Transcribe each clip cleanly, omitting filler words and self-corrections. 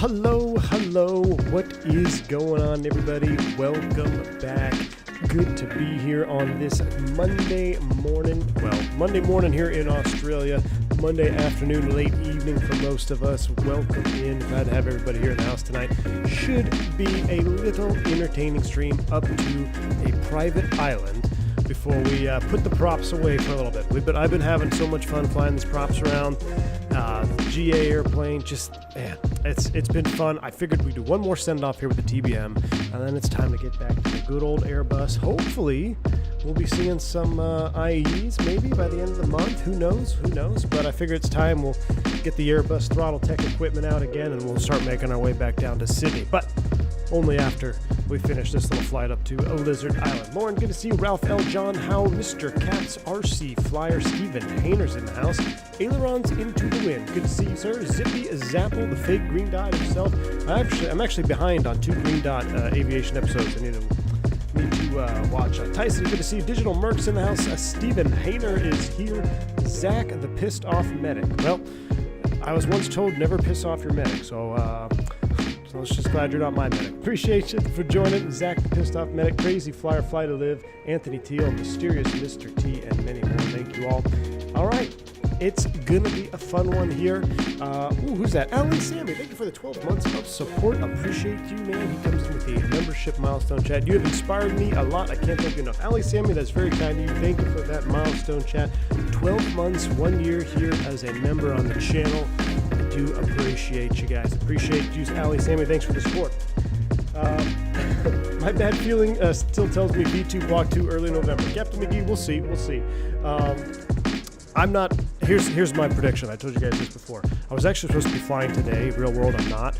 Hello, what is going on, everybody? Welcome back. Good to be here on this Monday morning. Well, Monday morning here in Australia, Monday afternoon, late evening for most of us. Welcome in. Glad to have everybody here in the house tonight. Should be a little entertaining stream up to a private island before we put the props away for a little bit. I've been having so much fun flying these props around. GA airplane, just, man, it's been fun. I figured we'd do one more send-off here with the TBM, and then it's time to get back to the good old Airbus. Hopefully, we'll be seeing some IEs maybe by the end of the month. Who knows? But I figure it's time we'll get the Airbus Throttletek equipment out again, and we'll start making our way back down to Sydney. But only after we finish this little flight up to Lizard Island. Lauren, good to see you. Ralph L. John Howe, Mr. Katz, RC, Flyer, Steven, Hayner's in the house. Ailerons into the wind. Good to see you, sir. Zippy Zapple, the fake Green Dot himself. I'm actually behind on 2 Green Dot aviation episodes. I need to watch. Tyson, good to see you. Digital Mercs in the house. Steven Hayner is here. Zach, the pissed off medic. Well, I was once told never piss off your medic, so I was just glad you're not my medic. Appreciate you for joining. Zach, the pissed off medic, Crazy Flyer, Fly to Live, Anthony Teal, Mysterious Mr. T, and many more. Thank you all. All right. It's gonna be a fun one here. Who's that? Alan Sammy, thank you for the 12 months of support. Appreciate you, man. He comes in with a membership milestone chat. You have inspired me a lot. I can't thank you enough. Alan Sammy, that's very kind of you. Thank you for that milestone chat. 12 months, 1 year here as a member on the channel. I do appreciate you guys. Appreciate you, Ali Sammy. Thanks for the support. My bad feeling still tells me V2 Block 2 early November. Captain McGee, we'll see. I'm not. Here's my prediction. I told you guys this before. I was actually supposed to be flying today. Real world, I'm not.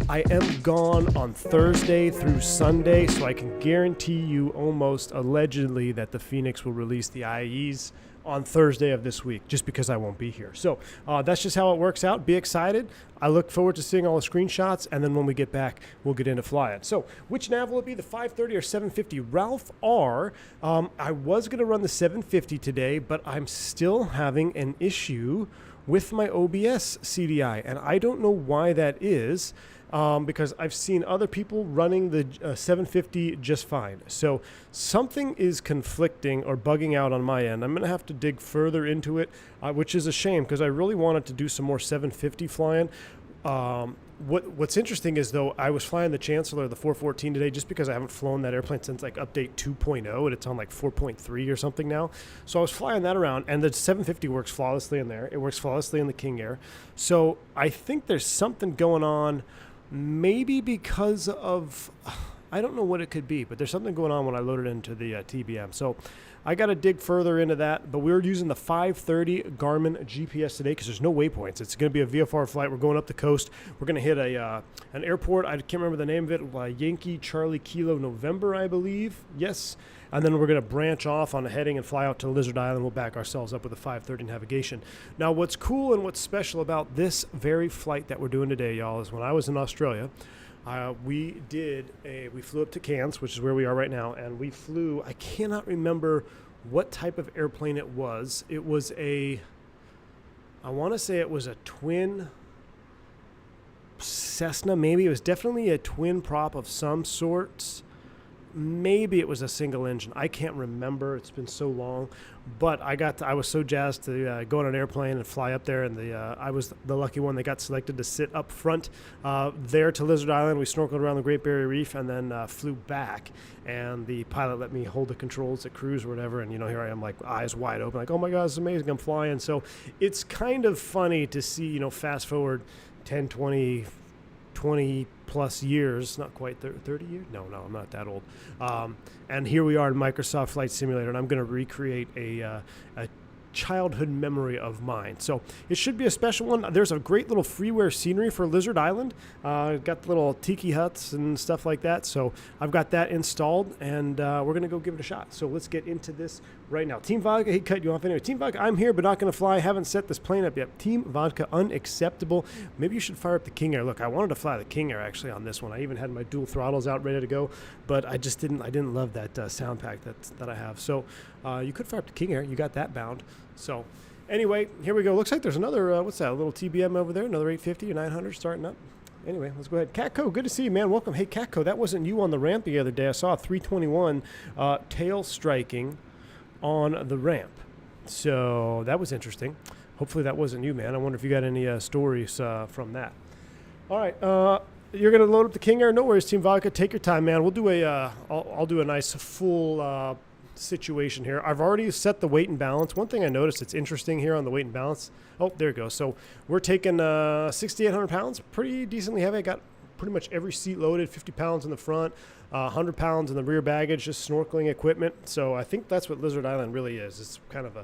I am gone on Thursday through Sunday, so I can guarantee you almost allegedly that the Phoenix will release the IEs on Thursday of this week, just because I won't be here. So that's just how it works out. Be excited. I look forward to seeing all the screenshots, and then when we get back, we'll get into flying. So which nav will it be, the 530 or 750? Ralph R. I was going to run the 750 today, but I'm still having an issue with my OBS CDI, and I don't know why that is. Because I've seen other people running the 750 just fine. So something is conflicting or bugging out on my end. I'm going to have to dig further into it, which is a shame because I really wanted to do some more 750 flying. What's interesting is, though, I was flying the Chancellor, the 414 today, just because I haven't flown that airplane since like update 2.0, and it's on like 4.3 or something now. So I was flying that around, and the 750 works flawlessly in there. It works flawlessly in the King Air. So I think there's something going on. Maybe because of, I don't know what it could be, but there's something going on when I loaded into the TBM. So I got to dig further into that, but we're using the 530 Garmin GPS today because there's no waypoints. It's going to be a VFR flight. We're going up the coast. We're going to hit an airport. I can't remember the name of it. Yankee Charlie Kilo November, I believe. Yes. And then we're going to branch off on a heading and fly out to Lizard Island. We'll back ourselves up with a 530 navigation. Now, what's cool and what's special about this very flight that we're doing today, y'all, is when I was in Australia, we flew up to Cairns, which is where we are right now, and we flew, I cannot remember what type of airplane it was. It was I want to say it was a twin Cessna, maybe. It was definitely a twin prop of some sorts. Maybe it was a single engine. I can't remember. It's been so long. But I was so jazzed to go on an airplane and fly up there. And I was the lucky one that got selected to sit up front there to Lizard Island. We snorkeled around the Great Barrier Reef and then flew back. And the pilot let me hold the controls at cruise or whatever. And, here I am, like, eyes wide open, like, oh, my God, it's amazing. I'm flying. So it's kind of funny to see, fast forward 10, 20 plus years, not quite 30 years. No, I'm not that old. And here we are in Microsoft Flight Simulator, and I'm going to recreate a childhood memory of mine. So it should be a special one. There's a great little freeware scenery for Lizard Island. Got the little tiki huts and stuff like that. So I've got that installed, and we're going to go give it a shot. So let's get into this right now. Team Vodka, he cut you off anyway. Team Vodka, I'm here, but not going to fly. Haven't set this plane up yet. Team Vodka, unacceptable. Maybe you should fire up the King Air. Look, I wanted to fly the King Air actually on this one. I even had my dual throttles out ready to go, but I just didn't. I didn't love that sound pack that I have. So you could fire up the King Air. You got that bound. So anyway, here we go. Looks like there's another, what's that, a little TBM over there, another 850 or 900 starting up. Anyway, let's go ahead. Catco, good to see you, man. Welcome. Hey, Catco, that wasn't you on the ramp the other day. I saw a 321 tail striking on the ramp. So that was interesting. Hopefully that wasn't you, man. I wonder if you got any stories from that. All right. You're going to load up the King Air? No worries, Team Vodka. Take your time, man. We'll do I'll do a nice full situation here. I've already set the weight and balance. One thing I noticed that's interesting here on the weight and balance. Oh, there it goes. So we're taking 6,800 pounds, pretty decently heavy. I got pretty much every seat loaded, 50 pounds in the front, 100 pounds in the rear baggage, just snorkeling equipment. So I think that's what Lizard Island really is. It's kind of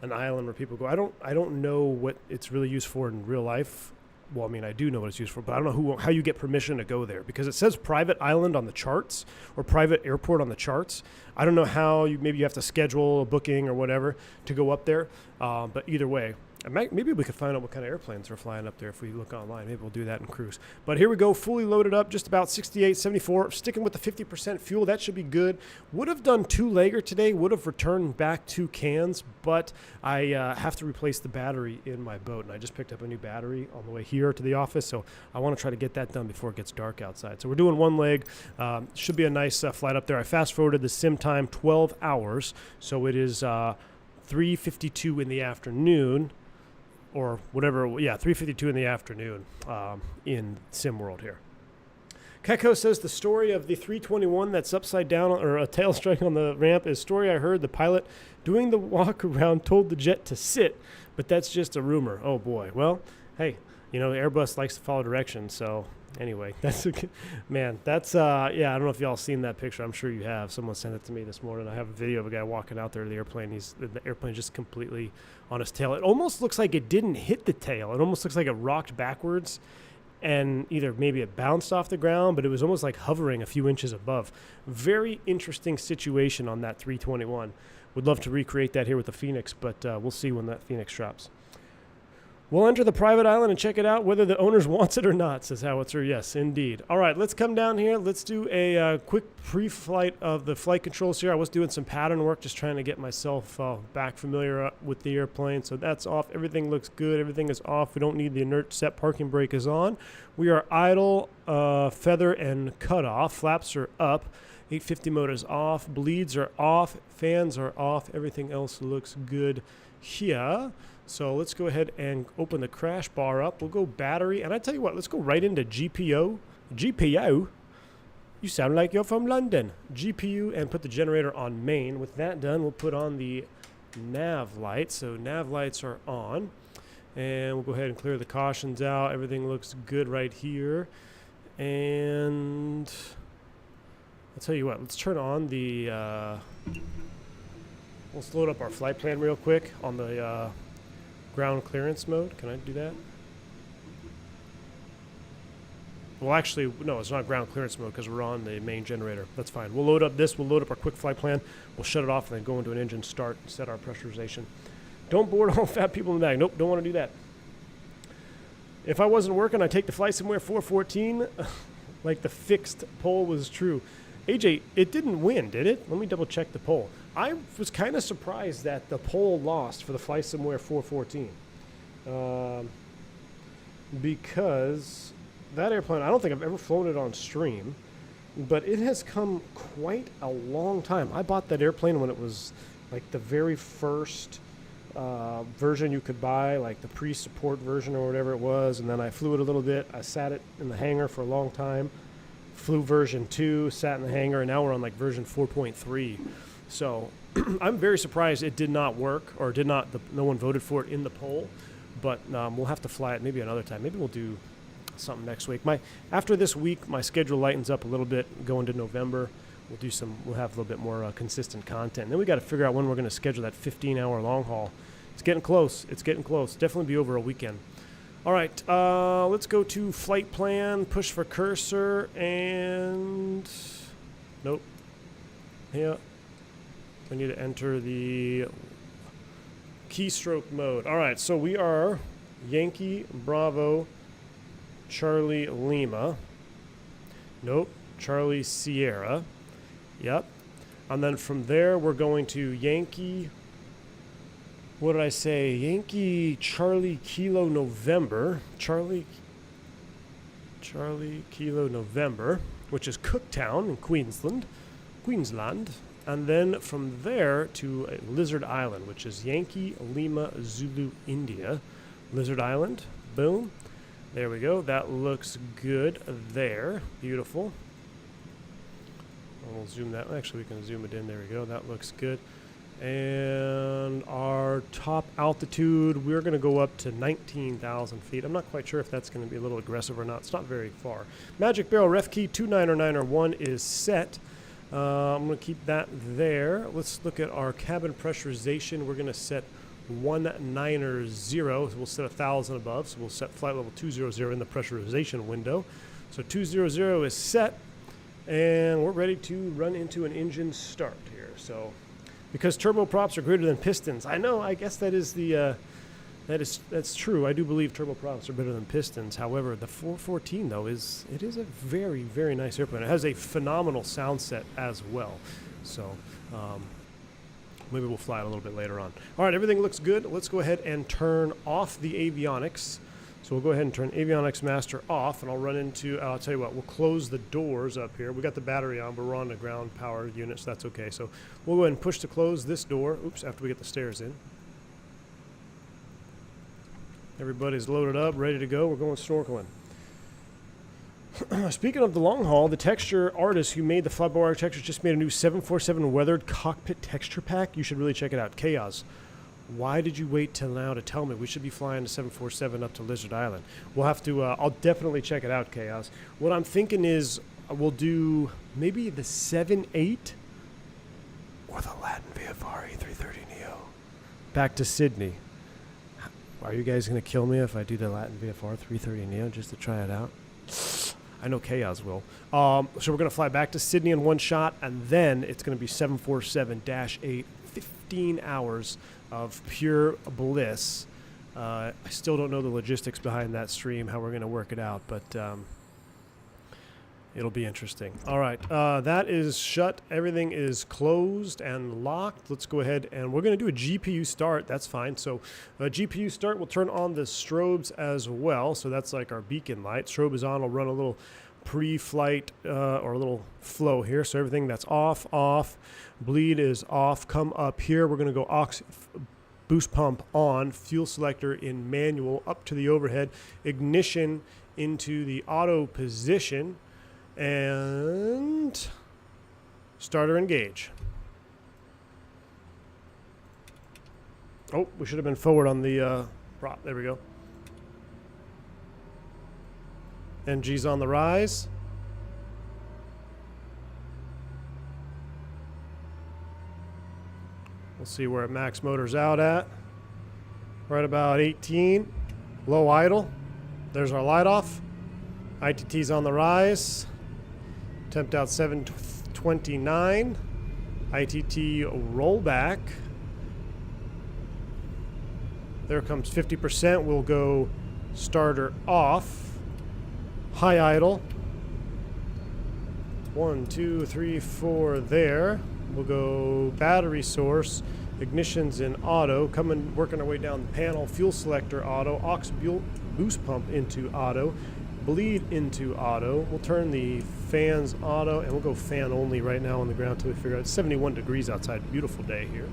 an island where people go. I don't know what it's really used for in real life. Well, I mean, I do know what it's used for, but I don't know how you get permission to go there, because it says private island on the charts or private airport on the charts. I don't know how maybe you have to schedule a booking or whatever to go up there. But either way, maybe we could find out what kind of airplanes are flying up there if we look online. Maybe we'll do that in cruise. But here we go, fully loaded up, just about 68, 74, sticking with the 50% fuel. That should be good. Would have done two-legger today, would have returned back 2 cans, but I have to replace the battery in my boat, and I just picked up a new battery on the way here to the office, so I want to try to get that done before it gets dark outside. So we're doing one leg. Should be a nice flight up there. I fast-forwarded the sim time 12 hours, so it is 3:52 in the afternoon, or whatever, 3:52 in the afternoon in SimWorld here. Keko says the story of the 321 that's upside down or a tail strike on the ramp is story I heard. The pilot doing the walk around told the jet to sit, but that's just a rumor. Oh boy. Well, hey, Airbus likes to follow directions, so anyway, that's man. That's I don't know if y'all seen that picture. I'm sure you have. Someone sent it to me this morning. I have a video of a guy walking out there to the airplane. The airplane just completely on his tail. It almost looks like it didn't hit the tail. It almost looks like it rocked backwards, and either maybe it bounced off the ground, but it was almost like hovering a few inches above. Very interesting situation on that 321. Would love to recreate that here with the Phoenix, but we'll see when that Phoenix drops. We'll enter the private island and check it out, whether the owners wants it or not, says Howitzer. Yes, indeed. All right, let's come down here. Let's do a quick pre-flight of the flight controls here. I was doing some pattern work, just trying to get myself back familiar with the airplane. So that's off. Everything looks good. Everything is off. We don't need the inert set. Parking brake is on. We are idle, feather, and cutoff. Flaps are up. 850 mode is off. Bleeds are off. Fans are off. Everything else looks good here. So let's go ahead and open the crash bar up. We'll go battery. And I tell you what, let's go right into GPO. GPO? You sound like you're from London. GPU, and put the generator on main. With that done, we'll put on the nav lights. So nav lights are on. And we'll go ahead and clear the cautions out. Everything looks good right here. And I'll tell you what, let's turn on the... let's load up our flight plan real quick on the... ground clearance mode. Can I do that? Well, actually, no, it's not ground clearance mode because we're on the main generator. That's fine. We'll load up this. We'll load up our quick flight plan. We'll shut it off and then go into an engine start and set our pressurization. Don't board all fat people in the bag. Nope, don't want to do that. If I wasn't working, I'd take the flight somewhere 414 like the fixed poll was true. AJ, it didn't win, did it? Let me double check the poll. I was kind of surprised that the poll lost for the Fly Somewhere 414. Because that airplane, I don't think I've ever flown it on stream, but it has come quite a long time. I bought that airplane when it was like the very first version you could buy, like the pre-support version or whatever it was, and then I flew it a little bit. I sat it in the hangar for a long time, flew version 2, sat in the hangar, and now we're on like version 4.3. So I'm very surprised it did not work, or no one voted for it in the poll, but we'll have to fly it maybe another time. Maybe we'll do something next week. After this week, my schedule lightens up a little bit going to November. We'll have a little bit more consistent content. And then we got to figure out when we're going to schedule that 15-hour long haul. It's getting close. Definitely be over a weekend. All right, let's go to flight plan, push for cursor, and nope. Yeah. I need to enter the keystroke mode. All right, so we are Yankee, Bravo, Charlie, Lima. Nope, Charlie, Sierra. Yep. And then from there, we're going to Yankee, what did I say? Yankee, Charlie, Kilo, November. Charlie, Charlie Kilo November, which is Cooktown in Queensland. And then from there to Lizard Island, which is Yankee Lima Zulu India. Lizard Island, boom. There we go. That looks good there. Beautiful. We'll zoom that. Actually, we can zoom it in. There we go. That looks good. And our top altitude, we're going to go up to 19,000 feet. I'm not quite sure if that's going to be a little aggressive or not. It's not very far. Magic Barrel ref key 290901 is set. I'm going to keep that there. Let's look at our cabin pressurization. We're going to set 190. So we'll set 1,000 above. So we'll set flight level 200 in the pressurization window. So 200 is set. And we're ready to run into an engine start here. So, because turboprops are greater than pistons, I know. I guess that is that's true. I do believe turboprops are better than pistons. However, the 414 though it is a very, very nice airplane. It has a phenomenal sound set as well. So, maybe we'll fly it a little bit later on. All right, everything looks good. Let's go ahead and turn off the avionics. So we'll go ahead and turn Avionics Master off, and I'll run into, I'll tell you what, we'll close the doors up here. We got the battery on, but we're on the ground power unit, so that's okay. So we'll go ahead and push to close this door, oops, after we get the stairs in. Everybody's loaded up, ready to go. We're going snorkeling. Speaking of the long haul, the texture artist who made the Flightbox architecture just made a new 747 weathered cockpit texture pack. You should really check it out. Chaos. Why did you wait till now to tell me? We should be flying the 747 up to Lizard Island. We'll have to, I'll definitely check it out, Chaos. What I'm thinking is we'll do maybe the 7-8 or the Latin VFR A330neo back to Sydney. Are you guys going to kill me if I do the Latin VFR 330neo just to try it out? I know Chaos will. So we're going to fly back to Sydney in one shot, and then it's going to be 747-8, 15 hours of pure bliss. I still don't know the logistics behind that stream, how we're going to work it out, but it'll be interesting. All right, that is shut. Everything is closed and locked. Let's go ahead, and we're going to do a GPU start. That's fine. So GPU start, we'll turn on the strobes as well. So that's like our beacon light. Strobe is on. I'll run a little pre-flight or a little flow here. So everything that's off. Bleed is off. Come up here. We're going to go aux boost pump on. Fuel selector in manual up to the overhead. Ignition into the auto position. And starter engage. Oh, we should have been forward on the prop. There we go. NG's on the rise. We'll see where max motor's out at. Right about 18. Low idle. There's our light off. ITT's on the rise. Temp out 729. ITT rollback. There comes 50%. We'll go starter off. High idle. 1, 2, 3, 4 there. We'll go battery source. Ignition's in auto. Working our way down the panel. Fuel selector auto. Aux boost pump into auto. Bleed into auto. We'll turn the fans auto, and we'll go fan only right now on the ground until we figure out. It's 71 degrees outside. Beautiful day here.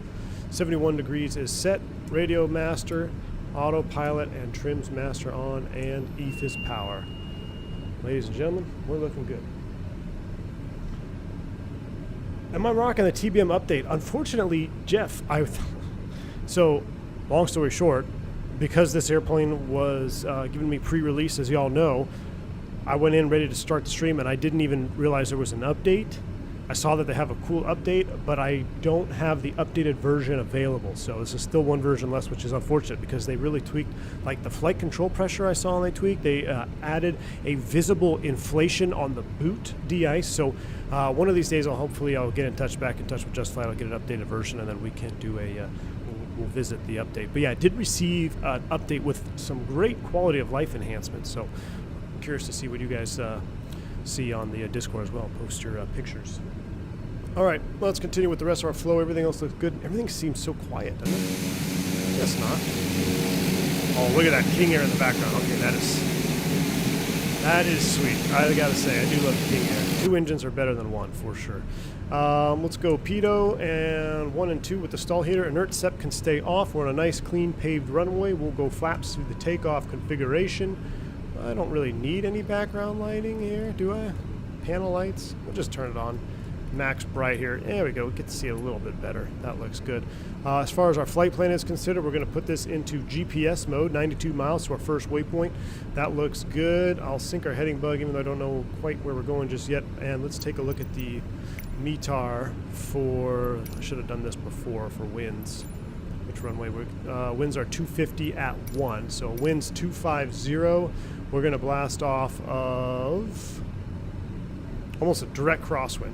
71 degrees is set. Radio master, autopilot, and trims master on, and EFIS power. Ladies and gentlemen, we're looking good. Am I rocking the TBM update? Unfortunately, Jeff, so long story short, because this airplane was giving me pre-release, as y'all know, I went in ready to start the stream, and I didn't even realize there was an update. I saw that they have a cool update, but I don't have the updated version available. So this is still one version less, which is unfortunate because they really tweaked, like the flight control pressure I saw they tweaked. They added a visible inflation on the boot de-ice. So one of these days, I'll get back in touch with Just Flight. I'll get an updated version, and then we can do we'll visit the update. But yeah, I did receive an update with some great quality of life enhancements. So I'm curious to see what you guys see on the Discord as well. Post your pictures. All right, let's continue with the rest of our flow. Everything else looks good. Everything seems so quiet, doesn't it? Guess not. Oh, look at that King Air in the background. Okay, that That is sweet. I gotta say, I do love the King Air. 2 engines are better than 1 for sure. Let's go pitot and 1 and 2 with the stall heater. Inert SEP can stay off. We're on a nice clean paved runway. We'll go flaps through the takeoff configuration. I don't really need any background lighting here, do I? Panel lights? We'll just turn it on. Max bright here. There we go. We get to see it a little bit better. That looks good. As far as our flight plan is considered, we're going to put this into GPS mode, 92 miles to our first waypoint. That looks good. I'll sync our heading bug, even though I don't know quite where we're going just yet. And let's take a look at the METAR for, I should have done this before, for winds. Which runway? Winds are 250 at 1. So winds 250. We're going to blast off of almost a direct crosswind.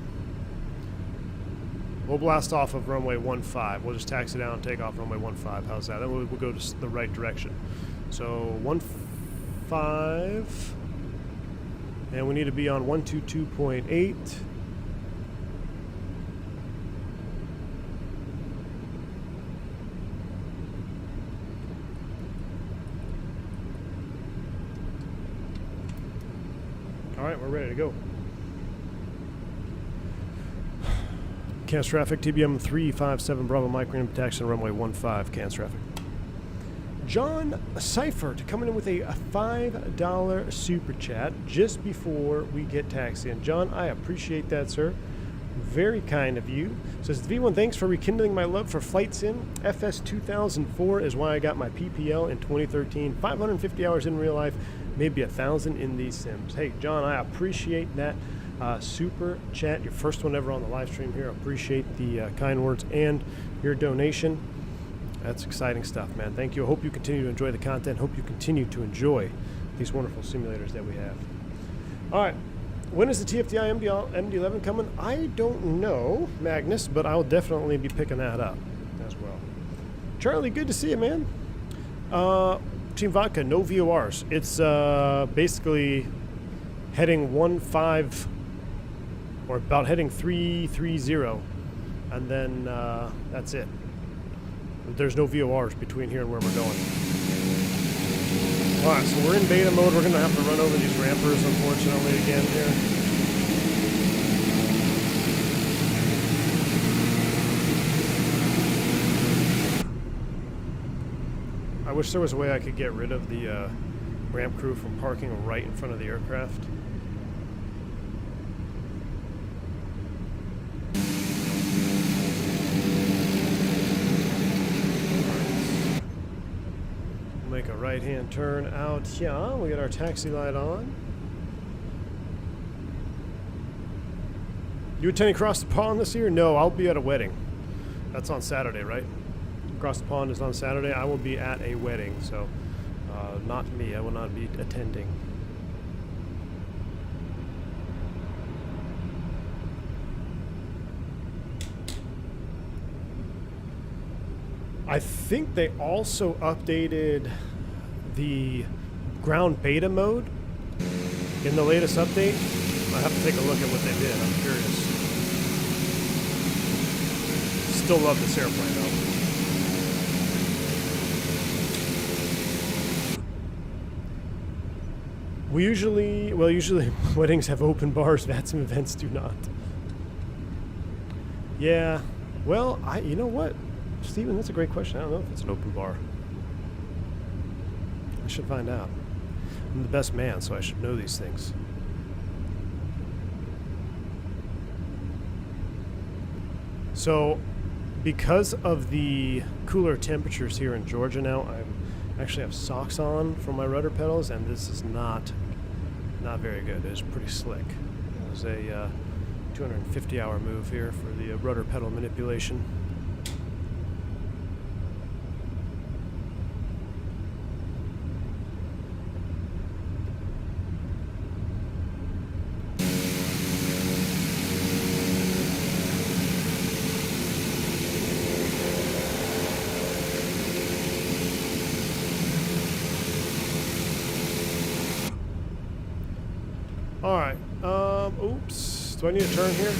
We'll blast off of runway 15. We'll just taxi down and take off runway 15. How's that? Then we'll go to the right direction. So 15. And we need to be on 122.8. All right, we're ready to go. Cans traffic, TBM 357 Bravo Mike, Green taxi on runway 15, cans traffic. John Seifert coming in with a $5 super chat just before we get taxi in. John, I appreciate that, sir. Very kind of you. Says, V1, thanks for rekindling my love for flight sim. FS 2004 is why I got my PPL in 2013. 550 hours in real life, maybe 1,000 in these sims. Hey, John, I appreciate that. Super chat, your first one ever on the live stream here. Appreciate the kind words and your donation. That's exciting stuff, man. Thank you. I hope you continue to enjoy the content. Hope you continue to enjoy these wonderful simulators that we have. All right, when is the TFDI MD-11 coming? I don't know, Magnus, but I'll definitely be picking that up as well. Charlie, good to see you, man. Team Vodka, no VORs. It's basically heading 15. Or about heading 330, and then that's it. There's no VORs between here and where we're going. Alright, so we're in beta mode. We're going to have to run over these rampers, unfortunately, again here. I wish there was a way I could get rid of the ramp crew from parking right in front of the aircraft. Make a right-hand turn out here. We got our taxi light on. You attending Across the Pond this year? No, I'll be at a wedding. That's on Saturday, right? Across the Pond is on Saturday. I will be at a wedding, so not me. I will not be attending. I think they also updated the ground beta mode in the latest update. I have to take a look at what they did. I'm curious. Still love this airplane though. Usually weddings have open bars. VATSIM events do not. Yeah. Well, you know what? Steven, that's a great question. I don't know if it's an open bar. I should find out. I'm the best man, so I should know these things. So, because of the cooler temperatures here in Georgia now, I actually have socks on for my rudder pedals, and this is not very good. It's pretty slick. It was a 250-hour move here for the rudder pedal manipulation. Alright, oops. Do I need to turn here?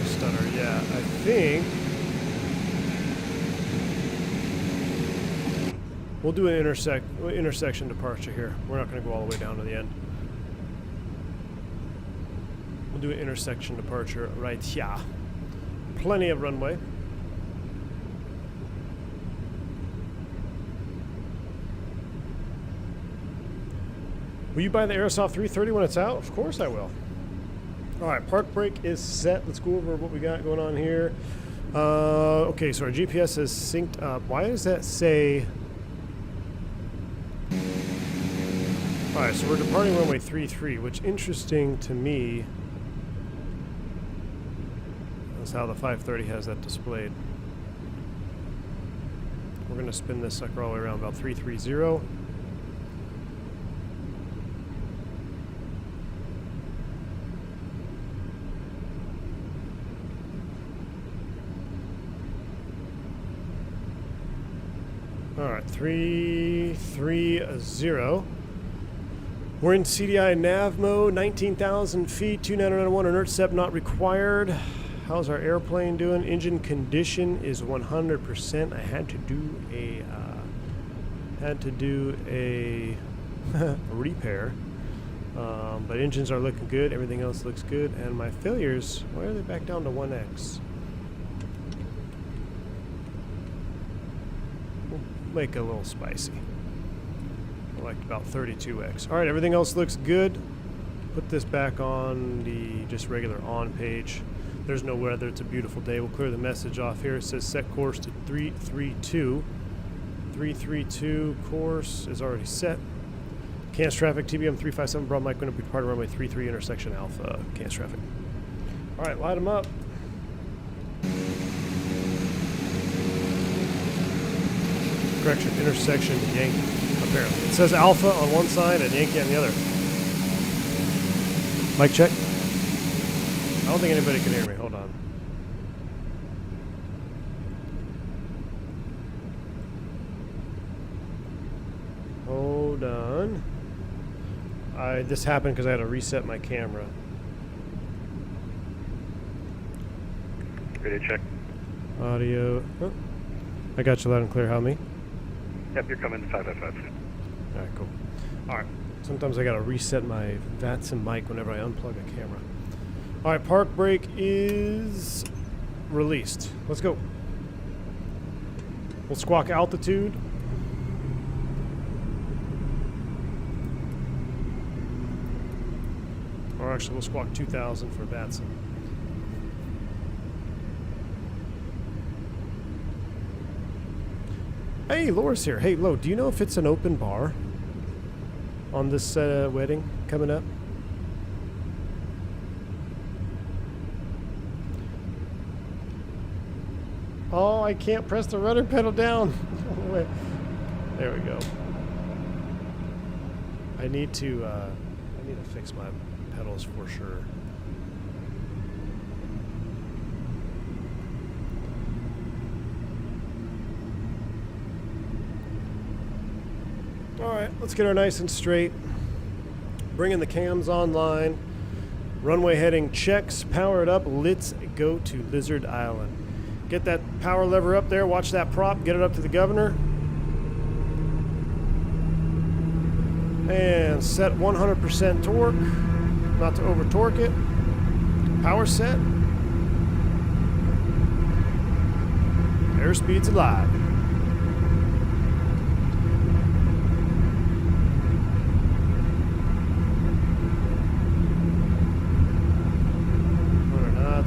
Stutter, yeah, I think. We'll do an intersection departure here. We're not going to go all the way down to the end. We'll do an intersection departure right here. Plenty of runway. Will you buy the Aerosoft 330 when it's out? Of course I will. All right, park brake is set. Let's go over what we got going on here. Okay, so our GPS is synced up. Why does that say... All right, so we're departing runway 33, which interesting to me. That's how the 530 has that displayed. We're going to spin this sucker all the way around about 330. All right, 330. We're in CDI nav mode, 19,000 feet, 2991, inert SEP not required. How's our airplane doing? Engine condition is 100%. I had to do a repair, but engines are looking good. Everything else looks good, and my failures, why are they back down to 1x? We'll make it a little spicy. Like about 32x. All right, everything else looks good. Put this back on the just regular on page. There's no weather. It's a beautiful day. We'll clear the message off here. It says set course to 332. 332 course is already set. Cans traffic, TBM 357, Broad Mike, going to be part of runway 33 intersection Alpha. Cans traffic. All right, light them up. Correction, intersection Yankee, apparently. It says Alpha on one side and Yankee on the other. Mic check. I don't think anybody can hear me. Hold on. Hold on. This happened because I had to reset my camera. Ready to check. Audio. Oh, I got you loud and clear. How me? Yep, you're coming 555. All right, cool. All right. Sometimes I got to reset my VATS and mic whenever I unplug a camera. All right, park brake is released. Let's go. We'll squawk altitude. Or actually, we'll squawk 2,000 for VATS. Hey, Laura's here. Hey, Lo, do you know if it's an open bar on this wedding coming up? Oh, I can't press the rudder pedal down. There we go. I need to fix my pedals for sure. All right, let's get her nice and straight. Bringing the cams online. Runway heading checks, power it up. Let's go to Lizard Island. Get that power lever up there. Watch that prop. Get it up to the governor. And set 100% torque. Not to over torque it. Power set. Airspeed's alive.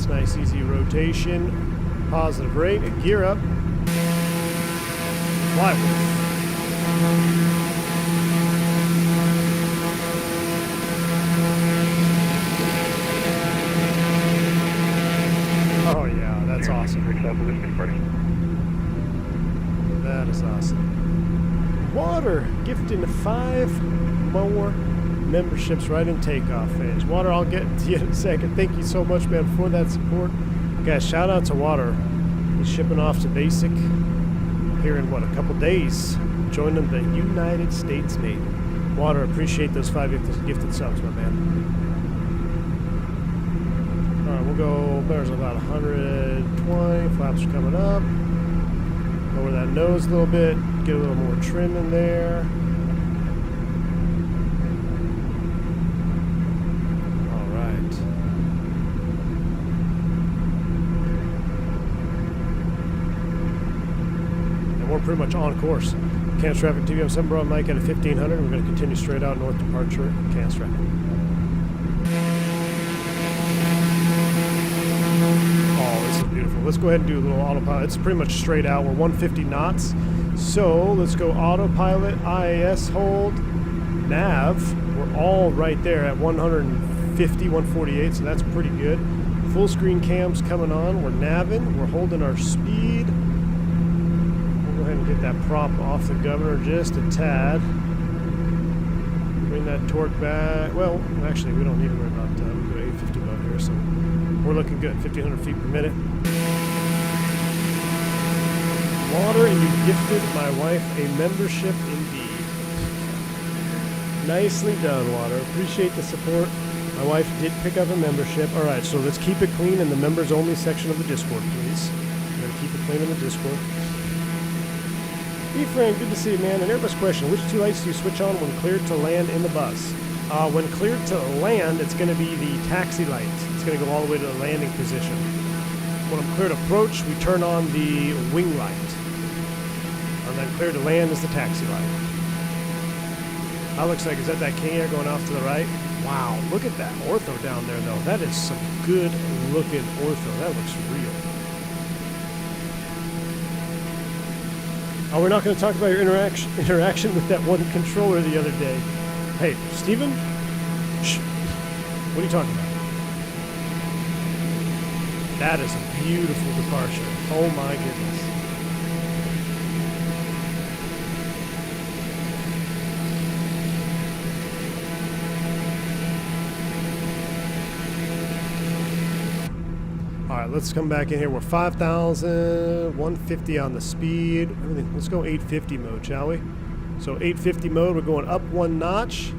Nice easy rotation, positive rate, and gear up. Flywheel. Oh yeah, that's awesome. That is awesome. Water gifting 5 more memberships right in Takeoff fans. Water, I'll get to you in a second. Thank you so much, man, for that support. Guys, shout out to Water. He's shipping off to basic here in what, a couple days. Joining the United States Navy. Water, appreciate those 5 gifted subs, my man. All right, we'll go. There's about 120 flaps are coming up. Lower that the nose a little bit, get a little more trim in there. All right. And we're pretty much on course. Cancel traffic, TBM 7 Bro, Mike at a 1500. We're going to continue straight out north departure, cancel traffic. Oh, this is beautiful. Let's go ahead and do a little autopilot. It's pretty much straight out. We're 150 knots. So let's go autopilot, IAS hold, nav. We're all right there at 150, 148, so that's pretty good. Full screen cams coming on. We're navving. We're holding our speed. Go ahead and get that prop off the governor just a tad. Bring that torque back. Well, actually, we don't need to worry about that. We've got 850 mode here, so we're looking good. 1,500 feet per minute. Water, and you gifted my wife a membership indeed. Nicely done, Water. Appreciate the support. My wife did pick up a membership. All right, so let's keep it clean in the members-only section of the Discord, please. We're going to keep it clean in the Discord. Hey Frank, good to see you, man. An Airbus question. Which two lights do you switch on when cleared to land in the bus? When cleared to land, it's going to be the taxi light. It's going to go all the way to the landing position. When I'm cleared to approach, we turn on the wing light. And then cleared to land is the taxi light. That looks like, is that King Air going off to the right? Wow, look at that ortho down there, though. That is some good looking ortho. That looks real. Oh, we're not going to talk about your interaction with that one controller the other day. Hey, Steven? Shh. What are you talking about? That is a beautiful departure. Oh my goodness. All right, let's come back in here. We're 5,000, 150 on the speed. Everything. Let's go 850 mode, shall we? So 850 mode, we're going up one notch.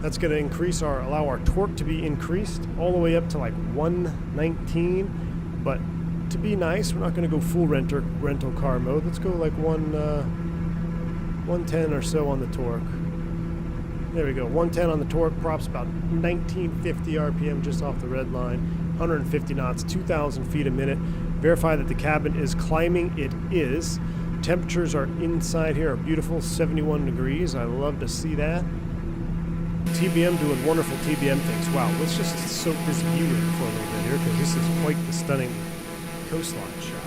That's going to increase allow our torque to be increased all the way up to like 119. But to be nice, we're not going to go full rental car mode. Let's go like 110 or so on the torque. There we go, 110 on the torque. Props about 1950 RPM just off the red line. 150 knots, 2,000 feet a minute. Verify that the cabin is climbing. It is. Temperatures are inside here are beautiful, 71 degrees. I love to see that. TBM doing wonderful TBM things. Wow, let's just soak this view in for a little bit here because this is quite the stunning coastline shot.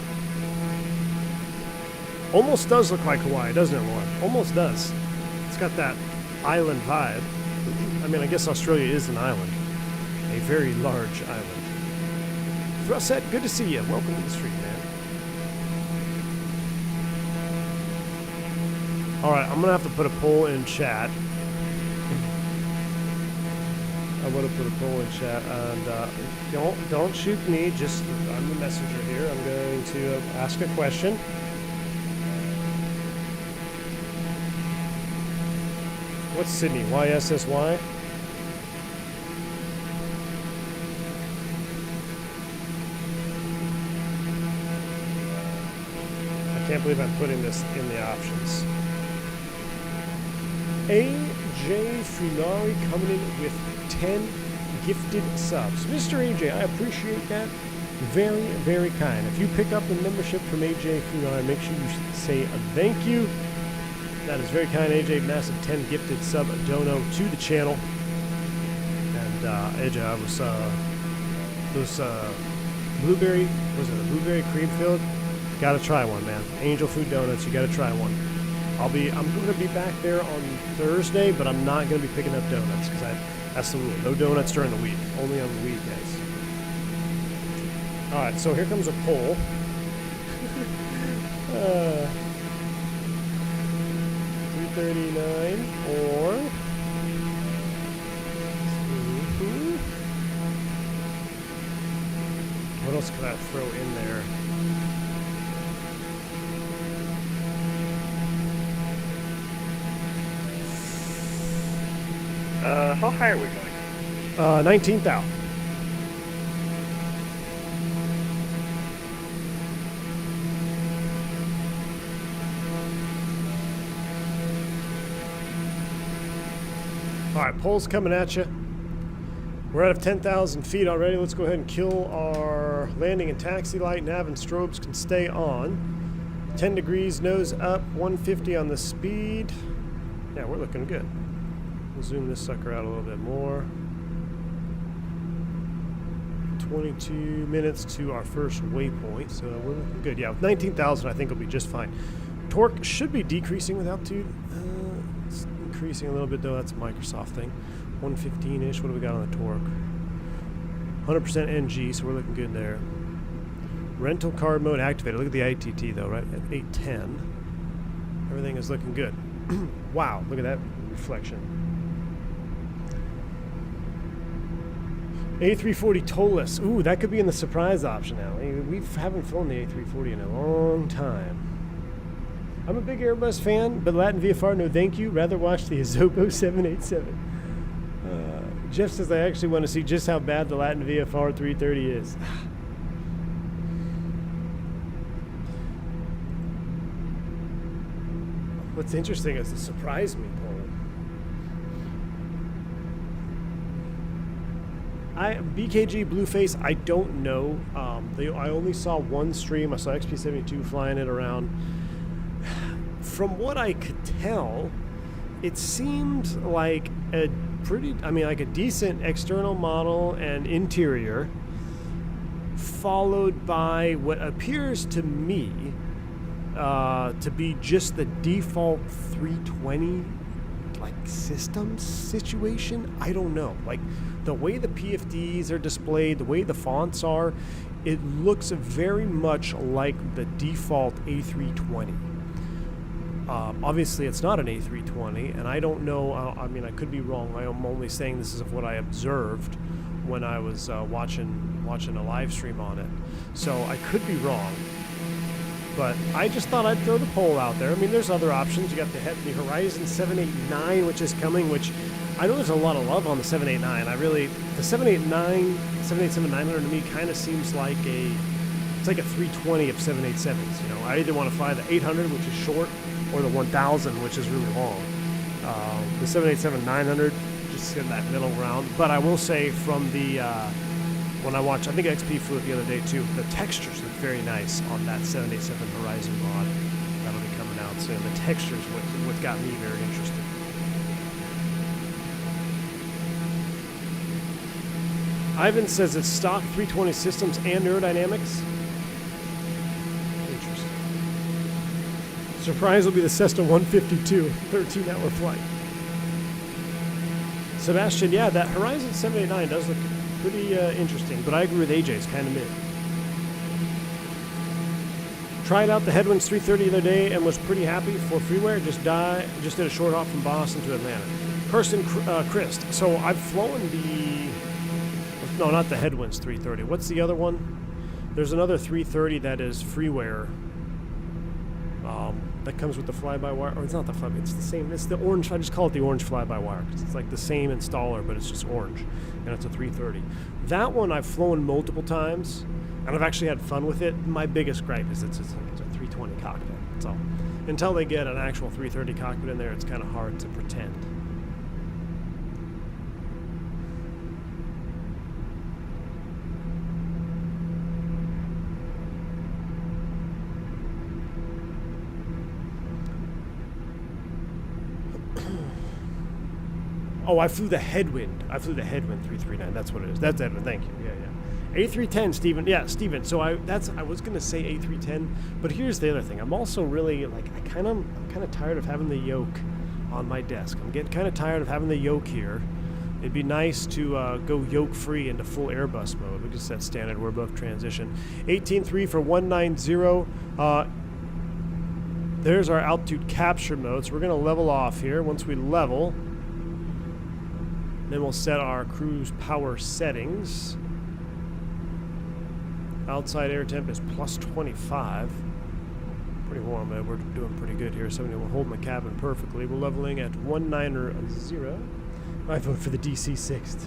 Almost does look like Hawaii, doesn't it, Lauren? Almost does. It's got that island vibe. I mean, I guess Australia is an island. A very large island. Thruset, good to see you. Welcome to the street, man. Alright, I'm going to have to put a poll in chat. I'm going to put a poll in chat. And don't shoot me. Just, I'm the messenger here. I'm going to ask a question. What's Sydney? YSSY? I can't believe I'm putting this in the options. AJ Funari coming in with 10 gifted subs. Mr. AJ, I appreciate that. Very, very kind. If you pick up the membership from AJ Funari, make sure you say thank you. That is very kind, AJ. Massive 10 gifted sub dono to the channel. And AJ, I was those blueberry, was it a blueberry cream filled? Gotta try one, man. Angel Food Donuts, you gotta try one. I'm gonna be back there on Thursday, but I'm not gonna be picking up donuts because that's the rule. No donuts during the week, only on the weekends. All right, so here comes a poll. 339 or what else could I throw in there? How high are we going? 19,000. All right, pole's coming at you. We're out of 10,000 feet already. Let's go ahead and kill our landing and taxi light. Nav and strobes can stay on. 10 degrees, nose up, 150 on the speed. Yeah, we're looking good. We'll zoom this sucker out a little bit more. 22 minutes to our first waypoint, so we're looking good. Yeah, with 19,000, I think we'll be just fine. Torque should be decreasing with altitude. It's increasing a little bit, though. That's a Microsoft thing. 115-ish. What do we got on the torque? 100% NG, so we're looking good there. Rental car mode activated. Look at the ITT, though, right? At 810. Everything is looking good. Wow, look at that reflection. A340 tolless. Ooh, that could be in the surprise option now. We haven't flown the A340 in a long time. I'm a big Airbus fan, but Latin VFR, no thank you. Rather watch the Azopo 787. Jeff says I actually want to see just how bad the Latin VFR 330 is. What's interesting is it surprised me, Paul. BKG Blueface, I don't know. I only saw one stream. I saw XP72 flying it around. From what I could tell, it seemed like a like a decent external model and interior, followed by what appears to me to be just the default 320 like systems situation. I don't know. Like the way the PFDs are displayed, the way the fonts are, it looks very much like the default A320. Obviously, it's not an A320, and I don't know. I mean, I could be wrong. I am only saying this is of what I observed when I was watching a live stream on it. So I could be wrong, but I just thought I'd throw the poll out there. I mean, there's other options. You got the Horizon 789, which is coming, which I know there's a lot of love on the 789. The 789, 787-900 to me kind of seems like it's like a 320 of 787s. You know, I either want to fly the 800, which is short, or the 1000, which is really long. The 787-900, just in that middle ground. But I will say from the, when I watched, I think XP flew it the other day too, the textures look very nice on that 787 Horizon mod. That'll be coming out soon. The textures what got me very interested. Ivan says it's stock 320 systems and aerodynamics. Surprise will be the Cessna 152, 13-hour flight. Sebastian, yeah, that Horizon 789 does look pretty interesting, but I agree with AJ, it's kind of mid. Tried out the Headwinds 330 the other day and was pretty happy for freeware. Just did a short hop from Boston to Atlanta. Kirsten Christ, so I've flown no, not the Headwinds 330. What's the other one? There's another 330 that is freeware. That comes with the fly-by-wire, or it's not the fly, it's the same, it's the orange, I just call it the orange fly-by-wire, because it's like the same installer, but it's just orange, and it's a 330. That one I've flown multiple times, and I've actually had fun with it. My biggest gripe is it's a 320 cockpit, so until they get an actual 330 cockpit in there, it's kind of hard to pretend. Oh, I flew the Headwind. 339. That's what it is. That's Edwin. Thank you. Yeah. A310, Steven. Yeah, Steven. So I was gonna say A310, but here's the other thing. I'm also really like I'm kind of tired of having the yoke on my desk. I'm getting kind of tired of having the yoke here. It'd be nice to go yoke free into full Airbus mode. We just set standard. We're above transition. 18.3 for 190. There's our altitude capture mode. So we're gonna level off here. Once we level, then we'll set our cruise power settings. Outside air temp is plus 25. Pretty warm, but we're doing pretty good here. So we're holding the cabin perfectly. We're leveling at 190. I vote for the DC-6th.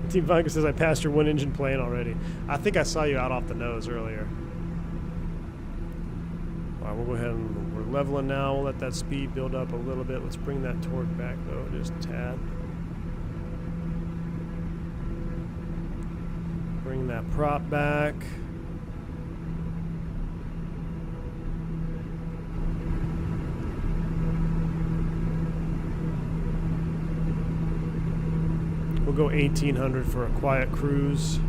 Team Vodka says I passed your one-engine plane already. I think I saw you out off the nose earlier. All Alright, we'll go ahead and we're leveling now. We'll let that speed build up a little bit. Let's bring that torque back though, just a tad. Bring that prop back. We'll go 1800 for a quiet cruise.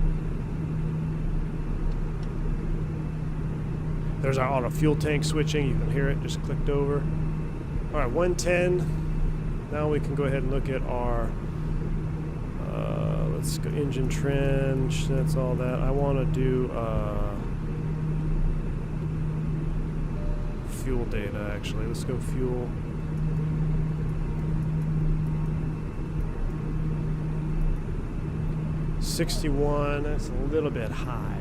There's our auto fuel tank switching. You can hear it, just clicked over. All right, 110. Now we can go ahead and look at our, let's go engine trench. That's all that. I want to do fuel data, actually. Let's go fuel. $61, that's a little bit high.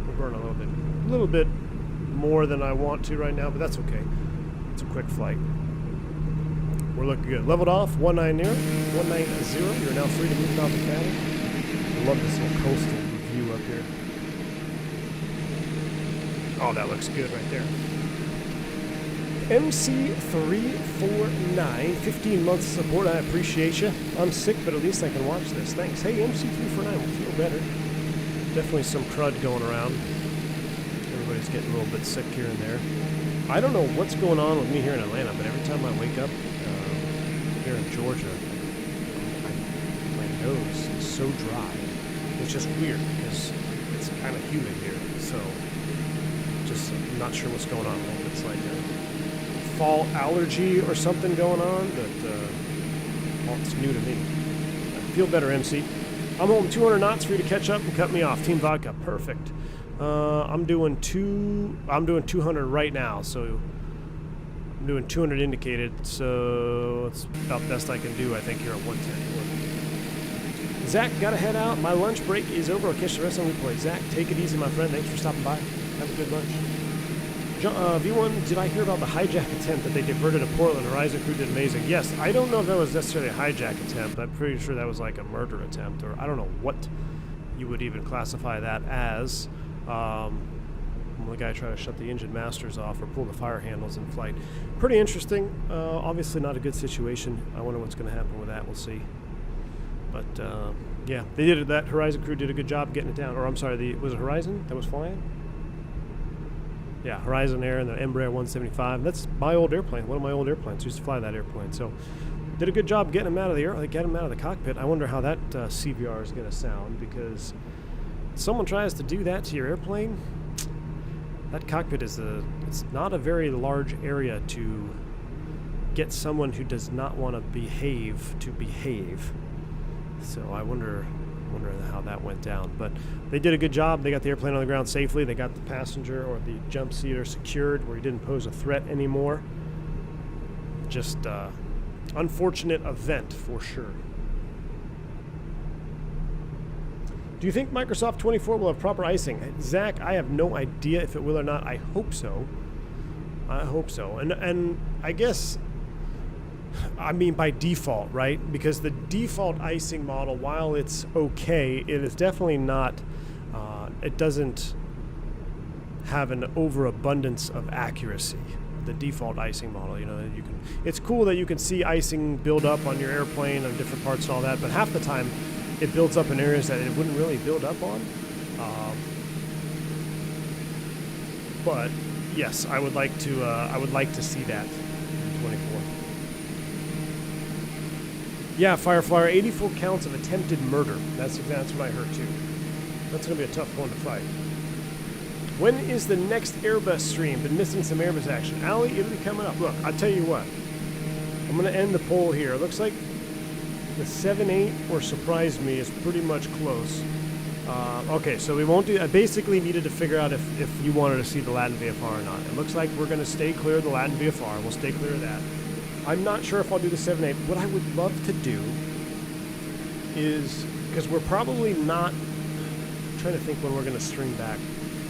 We'll burn a little bit more than I want to right now, but that's okay. It's a quick flight. We're looking good. Leveled off, 190. You're now free to move off the cabin. I love this little coastal view up here. Oh, that looks good right there. MC349, 15 months of support. I appreciate you. I'm sick, but at least I can watch this. Thanks. Hey, MC349 will feel better. Definitely some crud going around. Everybody's getting a little bit sick here and there. I don't know what's going on with me here in Atlanta, but every time I wake up here in Georgia, my nose is so dry. It's just weird because it's kind of humid here. So, just not sure what's going on. I don't know if it's like a fall allergy or something going on, but well, it's new to me. I feel better, MC. I'm holding 200 knots for you to catch up and cut me off. Team Vodka, perfect. I'm doing 200 right now, so I'm doing 200 indicated, so it's about the best I can do, I think, here at 110. Zach, gotta head out. My lunch break is over. I'll catch the rest on replay. Zach, take it easy, my friend. Thanks for stopping by. Have a good lunch. V1, did I hear about the hijack attempt that they diverted to Portland? Horizon crew did amazing. Yes, I don't know if that was necessarily a hijack attempt. I'm pretty sure that was like a murder attempt, or I don't know what you would even classify that as. The guy tried to shut the engine masters off or pull the fire handles in flight. Pretty interesting. Obviously not a good situation. I wonder what's going to happen with that. We'll see. But yeah, they did it. That Horizon crew did a good job getting it down. Or I'm sorry, was it Horizon that was flying? Yeah, Horizon Air and the Embraer 175. That's my old airplane. One of my old airplanes. I used to fly that airplane. So, did a good job getting him out of the air, get him out of the cockpit. I wonder how that CVR is going to sound, because if someone tries to do that to your airplane, that cockpit is it's not a very large area to get someone who does not want to behave. So I wonder how that went down, but they did a good job. They got the airplane on the ground safely. They got the passenger or the jump seater secured where he didn't pose a threat anymore. Just unfortunate event for sure. Do you think Microsoft 24 will have proper icing? Zach, I have no idea if it will or not. I hope so. And I guess, I mean, by default, right? Because the default icing model, while it's okay, it is definitely not, it doesn't have an overabundance of accuracy. The default icing model, it's cool that you can see icing build up on your airplane on different parts and all that, but half the time it builds up in areas that it wouldn't really build up on. But yes, I would like to see that in 24. Yeah, Fireflyer, 84 counts of attempted murder. That's what I heard too. That's going to be a tough one to fight. When is the next Airbus stream? Been missing some Airbus action. Allie, it'll be coming up. Look, I'll tell you what. I'm going to end the poll here. It looks like the 7.8 or Surprise Me is pretty much close. Okay, so we won't do. I basically needed to figure out if you wanted to see the Latin VFR or not. It looks like we're going to stay clear of the Latin VFR. We'll stay clear of that. I'm not sure if I'll do the 7.8. What I would love to do is, because we're probably not, I'm trying to think when we're going to stream back,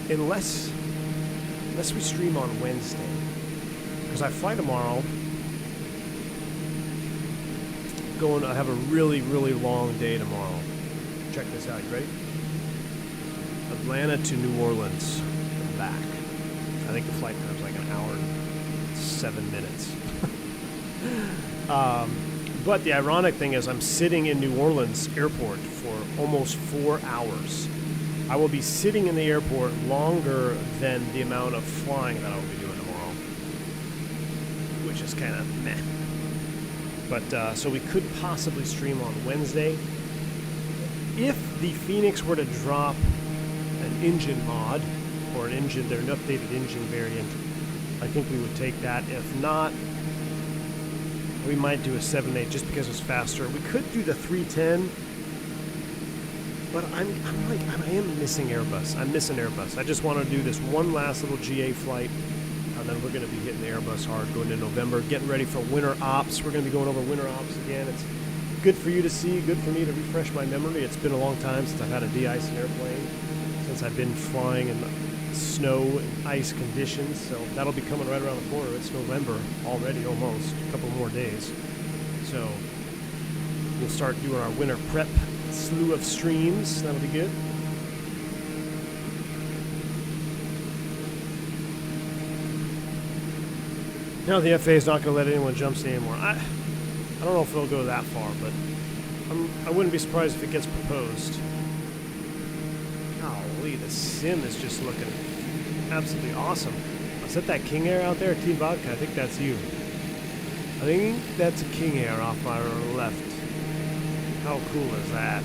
unless we stream on Wednesday, because I fly tomorrow. I have a really, really long day tomorrow. Check this out. You ready? A Atlanta to New Orleans and back. I think the flight time's like an hour and 7 minutes. But the ironic thing is I'm sitting in New Orleans airport for almost 4 hours. I will be sitting in the airport longer than the amount of flying that I will be doing tomorrow, which is kind of meh. But so we could possibly stream on Wednesday. If the Phoenix were to drop an engine mod or an updated engine variant, I think we would take that. If not, we might do a 7.8 just because it's faster. We could do the 310, but I am missing Airbus. I'm missing Airbus. I just want to do this one last little GA flight, and then we're going to be hitting the Airbus hard going into November, getting ready for winter ops. We're going to be going over winter ops again. It's good for you to see, good for me to refresh my memory. It's been a long time since I've had a de-ice an airplane, since I've been flying in snow and ice conditions, so that'll be coming right around the corner. It's November already, almost a couple more days, so we'll start doing our winter prep slew of streams. That'll be good. Now the FAA is not going to let anyone jump seat anymore. I don't know if it'll go that far, but I wouldn't be surprised if it gets proposed. Golly, the sim is just looking absolutely awesome. Is that King Air out there, Team Vodka? I think that's you. I think that's a King Air off my left. How cool is that?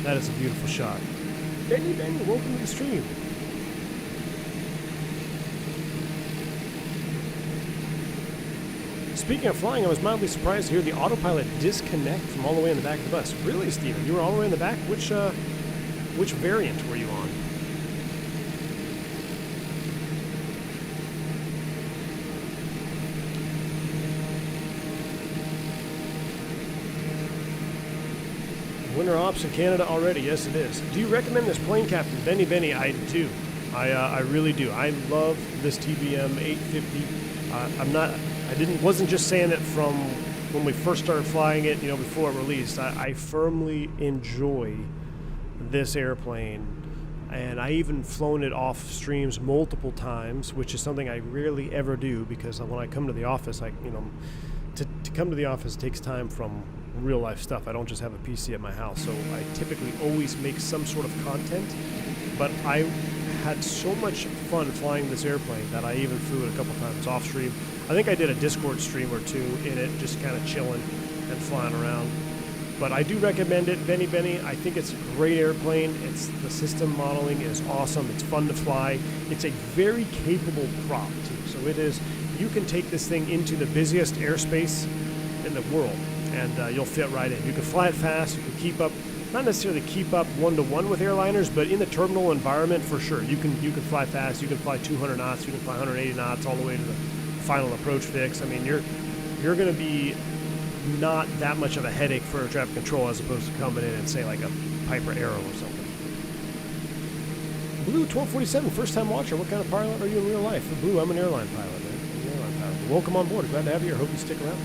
That is a beautiful shot. Benny, welcome to the stream. Speaking of flying, I was mildly surprised to hear the autopilot disconnect from all the way in the back of the bus. Really, Steven? You were all the way in the back? Which variant were you on? Winter ops in Canada already. Yes, it is. Do you recommend this plane, Captain? Benny, I do. I really do. I love this TBM 850. Wasn't just saying it from when we first started flying it, before it released. I firmly enjoy this airplane, and I even flown it off streams multiple times, which is something I rarely ever do, because when I come to the office, to come to the office takes time from real life stuff. I don't just have a PC at my house, so I typically always make some sort of content, but I had so much fun flying this airplane that I even flew it a couple times off stream. I think I did a Discord stream or two in it, just kind of chilling and flying around. But I do recommend it, Benny. I think it's a great airplane. The system modeling is awesome. It's fun to fly. It's a very capable prop too. So it is. You can take this thing into the busiest airspace in the world, and you'll fit right in. You can fly it fast. You can keep up. Not necessarily keep up one-to-one with airliners, but in the terminal environment, for sure. You can fly fast. You can fly 200 knots. You can fly 180 knots all the way to the final approach fix. I mean, you're going to be not that much of a headache for air traffic control as opposed to coming in and say like a Piper Arrow or something. Blue 1247, first time watcher. What kind of pilot are you in real life? Blue, I'm an airline pilot, man. I'm an airline pilot. Welcome on board. Glad to have you here. Hope you stick around.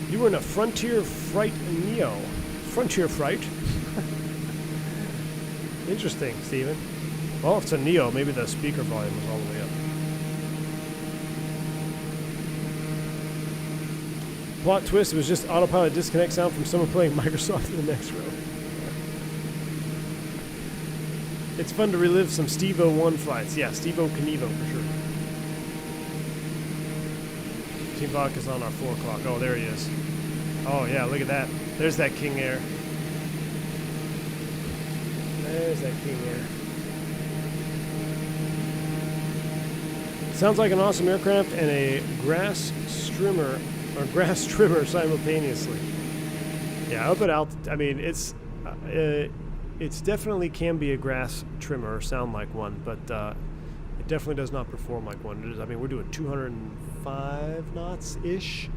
You were in a Frontier Fright Neo. Frontier Fright? Interesting, Steven. Well, if it's a Neo, maybe the speaker volume was all the way up. Plot twist, it was just autopilot disconnect sound from someone playing Microsoft in the next row. It's fun to relive some Steve-O-1 flights. Yeah, Steve-O Knievo for sure. Team Vodka's on our 4 o'clock. Oh, there he is. Oh, yeah, look at that. There's that King Air. There's that King Air. Sounds like an awesome aircraft and a grass trimmer simultaneously. Yeah, up at altitude. I mean, it's definitely can be a grass trimmer or sound like one, but it definitely does not perform like one. It is, I mean, we're doing 205 knots ish,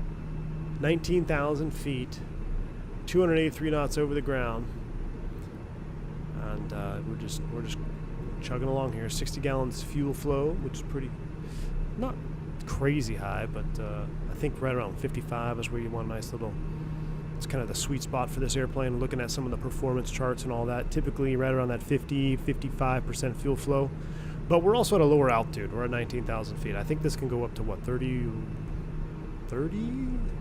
19,000 feet, 283 knots over the ground, and we're just chugging along here. 60 gallons fuel flow, which is pretty not crazy high, but I think right around 55 is where you want a nice little It's kind of the sweet spot for this airplane. Looking at some of the performance charts and all that, typically right around that 50-55% fuel flow. But we're also at a lower altitude. We're at 19,000 feet. I think this can go up to what, 30,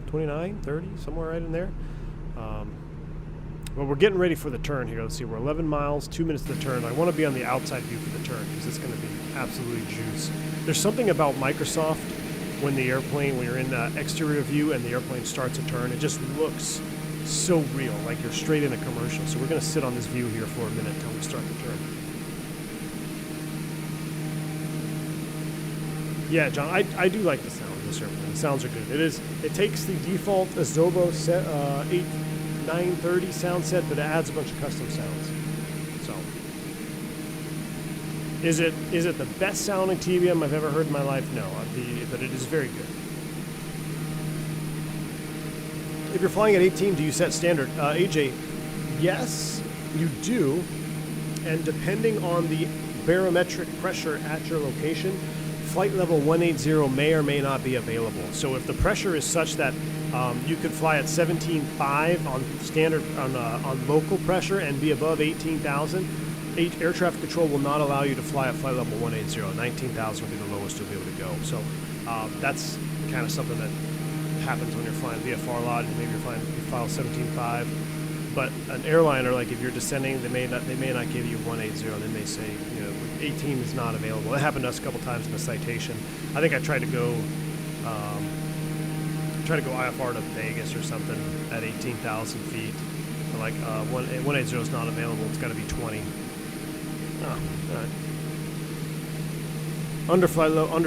29, 30, somewhere right in there. But we're getting ready for the turn here. Let's see, we're 11 miles, 2 minutes to the turn. I want to be on the outside view for the turn because it's going to be absolutely juice. There's something about Microsoft when you're in exterior view and the airplane starts a turn, it just looks so real, like you're straight in a commercial. So we're going to sit on this view here for a minute until we start the turn. Yeah, John, I do like the sound of this airplane. The sounds are good. It takes the default Azobo set, 930 sound set, but it adds a bunch of custom sounds. So, is it the best sounding TBM I've ever heard in my life? No, but it is very good. If you're flying at 18, do you set standard? AJ, yes, you do. And depending on the barometric pressure at your location, flight level 180 may or may not be available. So if the pressure is such that you could fly at 17.5 on standard on local pressure and be above 18,000, air traffic control will not allow you to fly at flight level 180. 19,000 will be the lowest you'll be able to go. So that's kind of something that happens when you're flying VFR lot. Maybe you file 17.5. But an airliner, like if you're descending, they may not give you 180, and they may say, 18 is not available. It happened to us a couple times in the citation. I think I tried to go IFR to Vegas or something at 18,000 feet. And like 180 is not available. It's got to be 20. Oh, all right. Under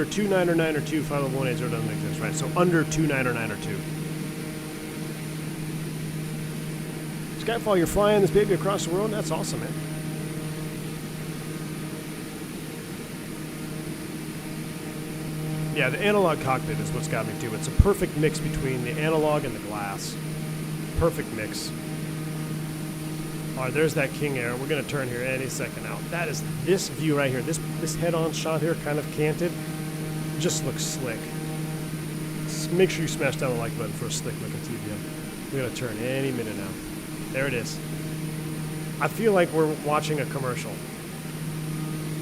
29 or 9 or 2, flight level 180 doesn't exist, right? So under 29 or 9 or 2. Skyfall, you're flying this baby across the world? That's awesome, man. Yeah, the analog cockpit is what's got me too. It's a perfect mix between the analog and the glass. Perfect mix. All right, there's that King Air. We're going to turn here any second now. That is this view right here. This head-on shot here, kind of canted, just looks slick. Make sure you smash down the like button for a slick-looking TBM. We're going to turn any minute now. There it is. I feel like we're watching a commercial.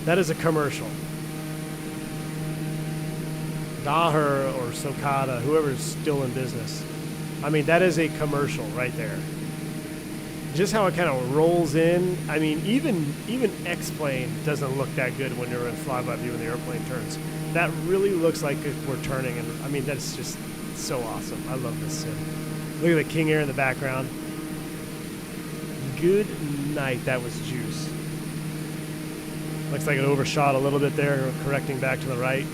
That is a commercial. Daher or Sokata, whoever's still in business. I mean, that is a commercial right there. Just how it kind of rolls in. I mean, even X-Plane doesn't look that good when you're in flyby view and the airplane turns. That really looks like we're turning, and I mean, that's just so awesome. I love this sim. Look at the King Air in the background. Good night. That was juice. Looks like it overshot a little bit there, correcting back to the right.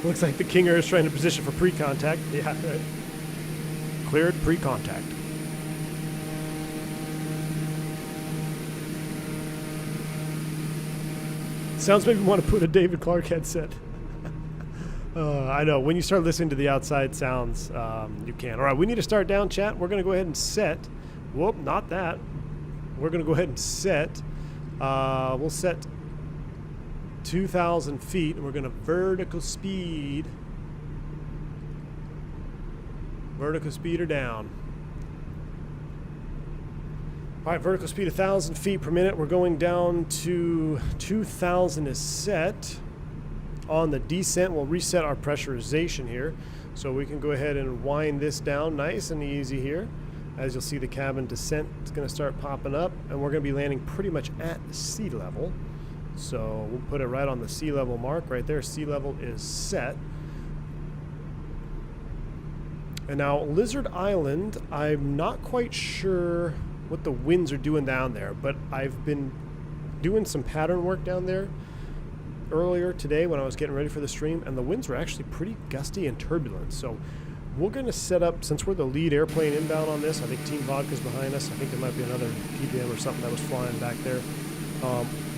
Looks like the King Air is trying to position for pre-contact. Yeah, right. Cleared pre-contact. Sounds make me want to put a David Clark headset. I know. When you start listening to the outside sounds, you can. All right, we need to start down, chat. We're going to go ahead and set. Whoop, not that. We're going to go ahead and set. We'll set 2,000 feet, and we're going to vertical speed her down. All right, vertical speed 1,000 feet per minute. We're going down to 2,000 is set. On the descent, we'll reset our pressurization here, so we can go ahead and wind this down nice and easy here. As you'll see, the cabin descent is going to start popping up, and we're going to be landing pretty much at sea level. So we'll put it right on the sea level mark right there. Sea level is set. And now Lizard Island, I'm not quite sure what the winds are doing down there, but I've been doing some pattern work down there earlier today when I was getting ready for the stream, and the winds were actually pretty gusty and turbulent. So we're going to set up, since we're the lead airplane inbound on this, I think Team Vodka's behind us. I think there might be another TBM or something that was flying back there.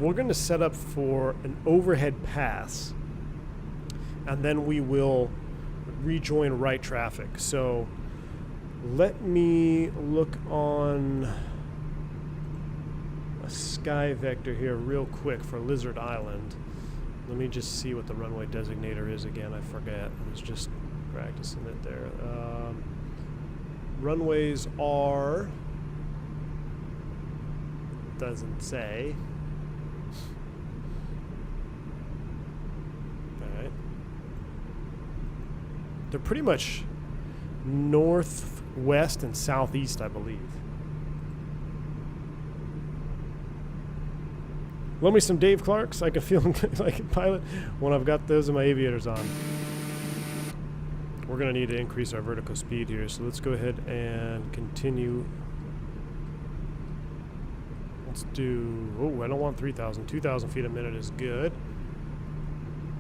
We're going to set up for an overhead pass, and then we will rejoin right traffic. So let me look on a sky vector here real quick for Lizard Island. Let me just see what the runway designator is again. I forget. It was just practicing it there. Runways are... doesn't say. Alright. They're pretty much northwest and southeast, I believe. Lend me some Dave Clarks. I can feel like a pilot when I've got those in my aviators on. We're going to need to increase our vertical speed here, so let's go ahead and continue. Let's do... oh, I don't want 3,000. 2,000 feet a minute is good.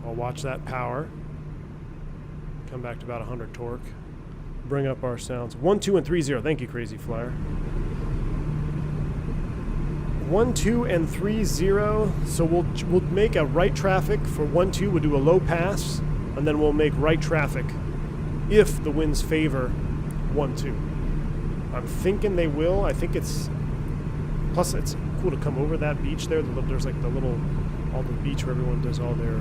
I'll watch that power. Come back to about 100 torque. Bring up our sounds. 1, 2, and 3, 0. Thank you, Crazy Flyer. 1, 2, and 3, 0. So we'll make a right traffic for 1, 2. We'll do a low pass, and then we'll make right traffic if the winds favor 1, 2. I'm thinking they will. I think it's... plus, it's cool to come over that beach there. There's like the little... all the beach where everyone does all their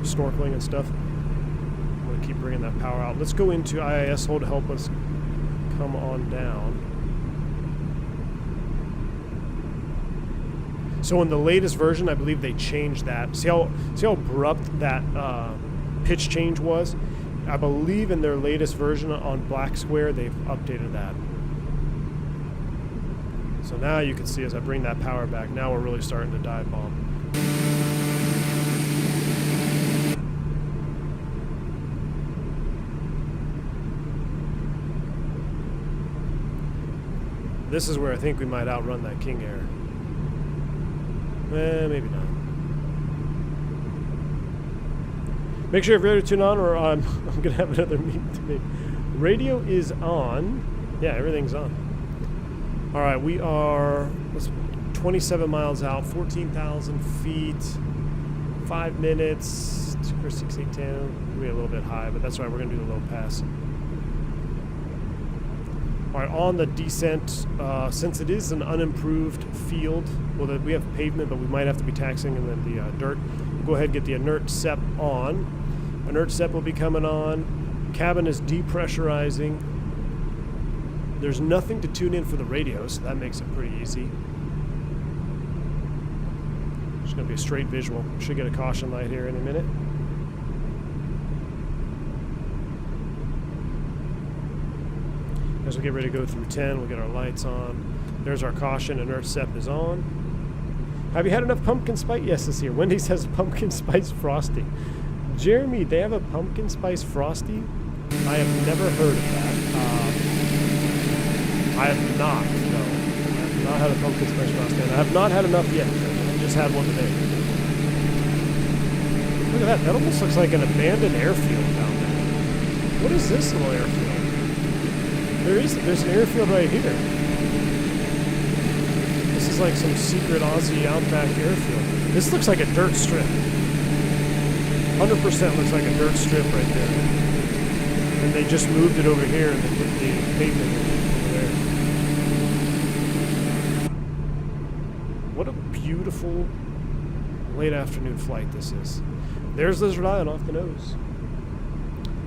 snorkeling and stuff. I'm going to keep bringing that power out. Let's go into IIS hold to help us come on down. So in the latest version, I believe they changed that. See how abrupt that pitch change was? I believe in their latest version on Black Square, they've updated that. So now you can see as I bring that power back, now we're really starting to dive bomb. This is where I think we might outrun that King Air. Maybe not. Make sure you're ready to tune on, or I'm going to have another meeting to make. Radio is on. Yeah, everything's on. All right, we are 27 miles out, 14,000 feet, 5 minutes, 6, 8, 10. We're a little bit high, but that's right. We're going to do the low pass. All right, on the descent, since it is an unimproved field, well, we have pavement, but we might have to be taxing and then the dirt. We'll go ahead and get the inert SEP on. Inert SEP will be coming on. Cabin is depressurizing. There's nothing to tune in for the radio, so that makes it pretty easy. It's going to be a straight visual. Should get a caution light here in a minute. As we get ready to go through 10, we'll get our lights on. There's our caution. Inert SEP is on. Have you had enough pumpkin spice? Yes, it's here. Wendy's has pumpkin spice frosty. Jeremy, they have a pumpkin spice frosty? I have never heard of that. I have not, no. I have not had a pumpkin spice frosty. And I have not had enough yet. I just had one today. Look at that. That almost looks like an abandoned airfield down there. What is this little airfield? There's an airfield right here. This is like some secret Aussie outback airfield. This looks like a dirt strip. 100% looks like a dirt strip right there. And they just moved it over here and they put the pavement over there. What a beautiful late afternoon flight this is. There's Lizard Island off the nose.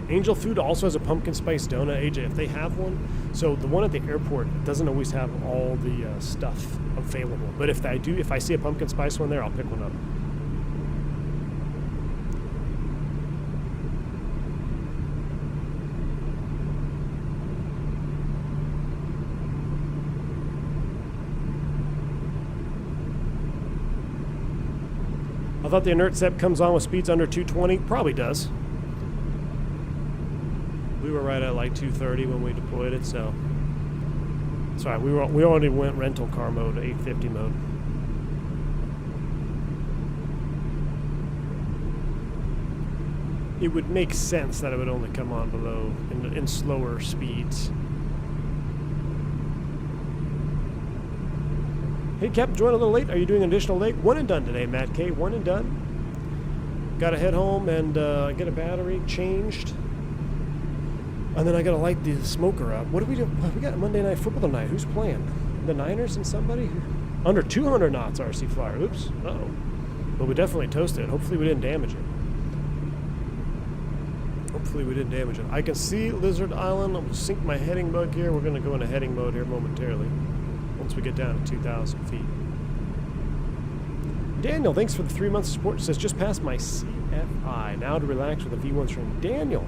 Angel Food also has a pumpkin spice donut, AJ, if they have one. So the one at the airport doesn't always have all the stuff available. But if I do, if I see a pumpkin spice one there, I'll pick one up. I thought the inert SEP comes on with speeds under 220. Probably does. We were right at like 230 when we deployed it, so sorry, we already went rental car mode, 850 mode. It would make sense that it would only come on below in slower speeds. Hey, Captain, join a little late. Are you doing an additional late? One and done today, Matt K. One and done. Got to head home and get a battery changed. And then I gotta light the smoker up. What do we do? We got Monday Night Football tonight. Who's playing? The Niners and somebody? Under 200 knots, RC Flyer. Oops. Uh-oh. But we definitely toasted it. Hopefully we didn't damage it. Hopefully we didn't damage it. I can see Lizard Island. I'm going to sync my heading mode here. We're going to go into heading mode here momentarily once we get down to 2,000 feet. Daniel, thanks for the 3 months of support. It says, just passed my CFI. Now to relax with a V1 stream. Daniel,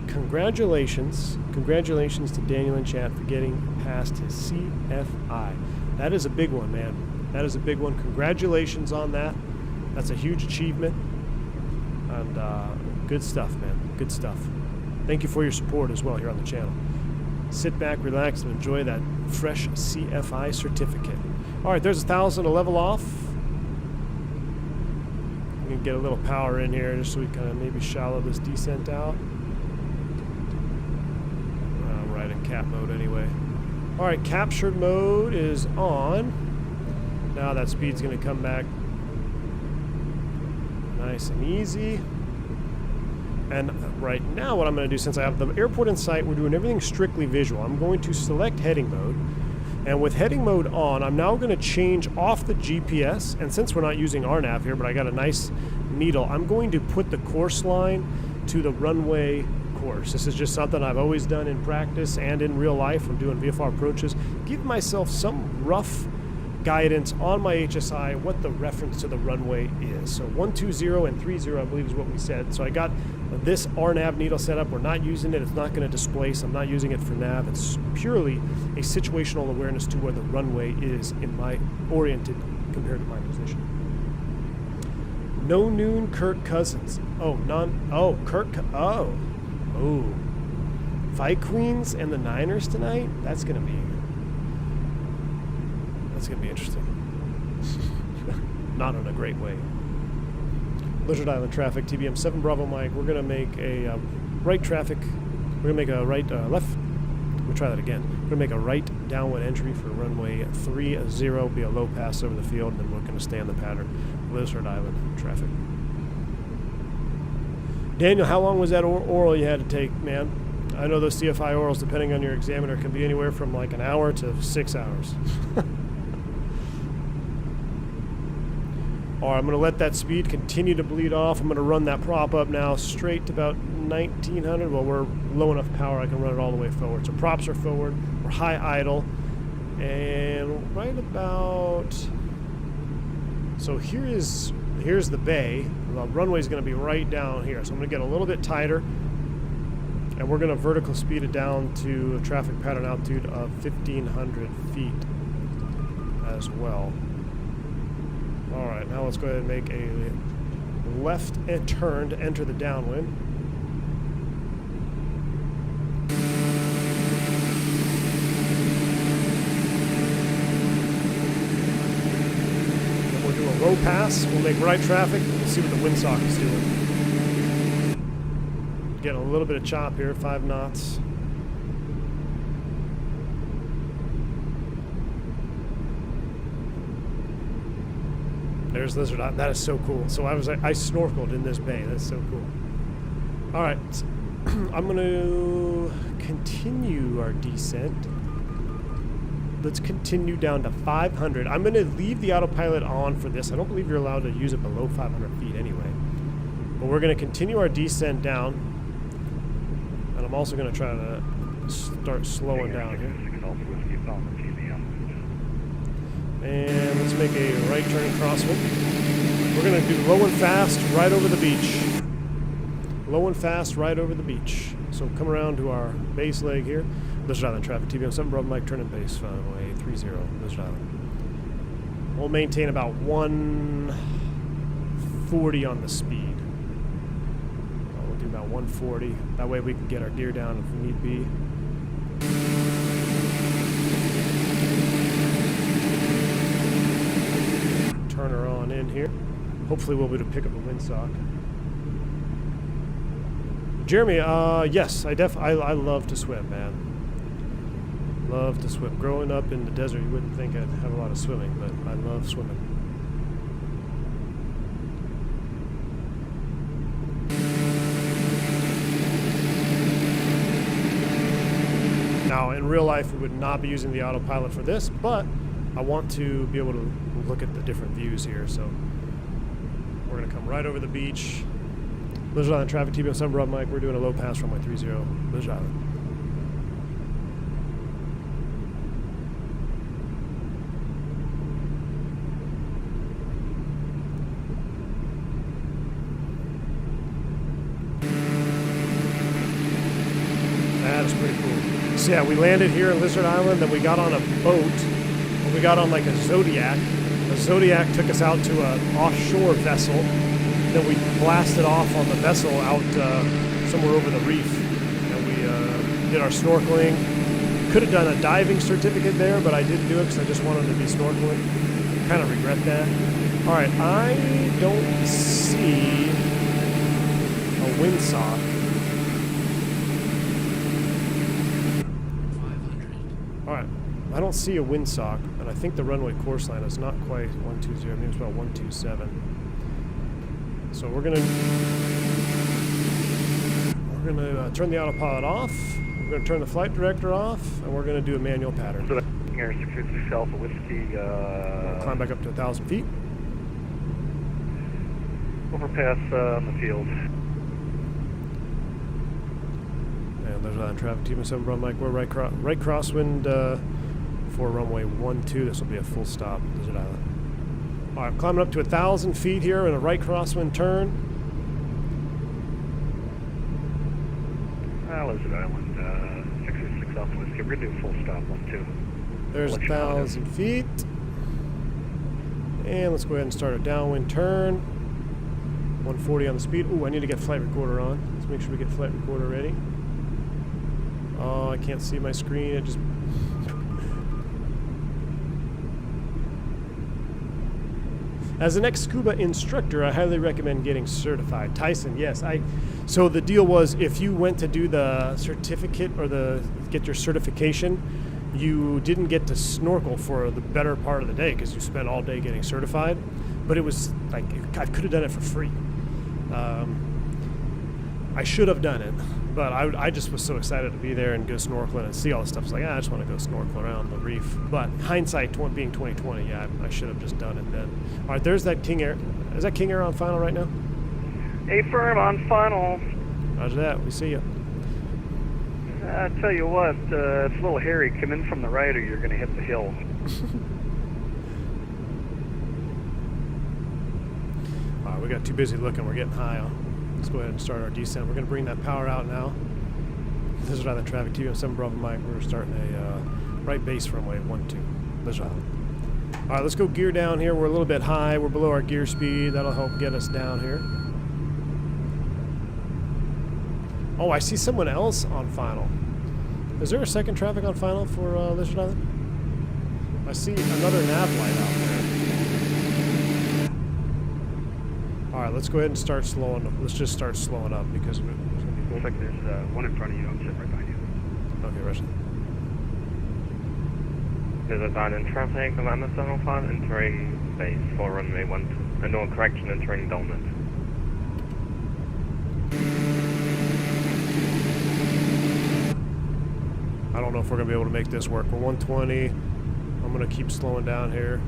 congratulations. Congratulations to Daniel in chat for getting past his CFI. That is a big one, man. That is a big one. Congratulations on that. That's a huge achievement. And good stuff, man. Good stuff. Thank you for your support as well here on the channel. Sit back, relax, and enjoy that fresh CFI certificate. All right, there's 1,000 to level off. We can get a little power in here just so we kind of maybe shallow this descent out. I'm right in cap mode anyway. All right, captured mode is on. Now that speed's going to come back nice and easy. And right now what I'm going to do, since I have the airport in sight, we're doing everything strictly visual. I'm going to select heading mode. And with heading mode on, I'm now going to change off the GPS. And since we're not using RNAV here, but I got a nice needle, I'm going to put the course line to the runway course. This is just something I've always done in practice and in real life when doing VFR approaches. Give myself some rough guidance on my HSI what the reference to the runway is. So 120 and 30 I believe is what we said. So I got this RNAV needle set up. We're not using it. It's not going to displace. I'm not using it for nav. It's purely a situational awareness to where the runway is in my oriented compared to my position. No noon Kirk Cousins. Oh, Oh. Fight Queens and the Niners tonight? That's going to be interesting. Not in a great way. Lizard Island traffic, TBM 7 Bravo Mike. We're going to make a right traffic. We're going to make a right left. We'll try that again. We're going to make a right downwind entry for runway 30, be a low pass over the field, and then we're going to stay on the pattern. Lizard Island traffic. Daniel, how long was that oral you had to take, man? I know those CFI orals, depending on your examiner, can be anywhere from like an hour to 6 hours. All right, I'm going to let that speed continue to bleed off. I'm going to run that prop up now straight to about 1900. Well, we're low enough power I can run it all the way forward. So props are forward. We're high idle. And right about... So here's the bay. The runway's going to be right down here. So I'm going to get a little bit tighter. And we're going to vertical speed it down to a traffic pattern altitude of 1,500 feet as well. All right, now let's go ahead and make a left turn to enter the downwind. Then we'll do a low pass. We'll make right traffic. We'll see what the windsock is doing. Getting a little bit of chop here, 5 knots. There's Lizard Island. That is so cool. So I snorkeled in this bay. That's so cool. All right, I'm going to continue our descent. Let's continue down to 500. I'm going to leave the autopilot on for this. I don't believe you're allowed to use it below 500 feet anyway. But we're going to continue our descent down. And I'm also going to try to start slowing down here. And let's make a right turn crosswind. We're going to do low and fast right over the beach. Low and fast right over the beach. So come around to our base leg here. Lizard Island traffic, TBM 7 Bravo Mike, turn in base, runway 30, Lizard Island. We'll maintain about 140 on the speed. We'll do about 140. That way we can get our gear down if need be. Turn her on in here. Hopefully we'll be able to pick up a windsock. Jeremy, yes, I love to swim, man. Love to swim. Growing up in the desert, you wouldn't think I'd have a lot of swimming, but I love swimming. Now, in real life, we would not be using the autopilot for this, but I want to be able to look at the different views here. So we're going to come right over the beach. Lizard Island traffic, TBM 7 Rob Mike. We're doing a low pass runway 30, Lizard Island. That is pretty cool. So yeah, we landed here in Lizard Island, then we got on a boat, and we got on like a Zodiac. The Zodiac took us out to an offshore vessel. Then we blasted off on the vessel out somewhere over the reef. And we did our snorkeling. Could have done a diving certificate there, but I didn't do it because I just wanted to be snorkeling. Kind of regret that. All right, I don't see a windsock. All right, I don't see a windsock, and I think the runway course line is not quite 120, maybe it's about 127. So we're gonna turn the autopilot off. We're gonna turn the flight director off, and we're gonna do a manual pattern. So King Air 656 Alpha Whiskey. Climb back up to 1,000 feet. Overpass on the field. And there's on traffic. TBM 7 Bravo Mike. We're right crosswind for runway 12. This will be a full stop. Lizard Island. All right, climbing up to 1,000 feet here in a right crosswind turn. Lizard Island 656 Alpha Whiskey. We're gonna do a full stop on 2. There's 1,000 feet. And let's go ahead and start a downwind turn. 140 on the speed. Ooh, I need to get flight recorder on. Let's make sure we get flight recorder ready. Oh, I can't see my screen. It just... As an ex-scuba instructor, I highly recommend getting certified. Tyson, yes. So the deal was, if you went to do the certificate or get your certification, you didn't get to snorkel for the better part of the day because you spent all day getting certified. But it was like, I could have done it for free. I should have done it, but I just was so excited to be there and go snorkeling and see all this stuff. It's like, I just want to go snorkel around the reef. But hindsight being 2020, yeah, I should have just done it then. All right, there's that King Air. Is that King Air on final right now? Affirm on final. Roger that. We see you. I tell you what, it's a little hairy. Come in from the right or you're going to hit the hill. All right, we got too busy looking. We're getting high. Let's go ahead and start our descent. We're going to bring that power out now. This is Island traffic, TBM 7 Bravo Mike. We're starting a right base runway 12. Lizard Island. All right, let's go gear down here. We're a little bit high. We're below our gear speed. That'll help get us down here. Oh, I see someone else on final. Is there a second traffic on final for Lizard Island? I see another nav light out there. All right, let's go ahead and start slowing. Let's just start slowing up because there's going to be... Looks like there's one in front of you. I'm sitting right behind you. Okay, Russian. There's a van in traffic, Lambda 705, entering base for runway 12. And no correction, entering Dolman. I don't know if we're going to be able to make this work. We're 120. I'm going to keep slowing down here.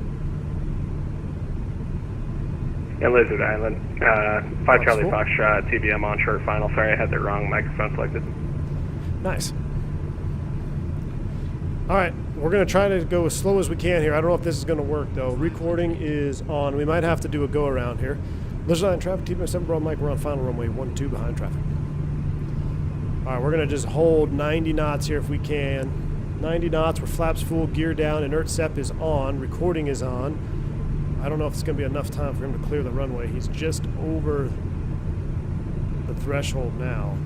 Yeah, Lizard Island. 5 Charlie Foxtrot, TBM onshore final. Sorry, I had the wrong microphone selected. Nice. All right, we're going to try to go as slow as we can here. I don't know if this is going to work, though. Recording is on. We might have to do a go-around here. Lizard Island traffic, TBM 7 Bravo Mike. We're on final runway 12 behind traffic. All right, we're going to just hold 90 knots here if we can. 90 knots, we're flaps full, gear down, inert SEP is on, recording is on. I don't know if it's going to be enough time for him to clear the runway. He's just over the threshold now.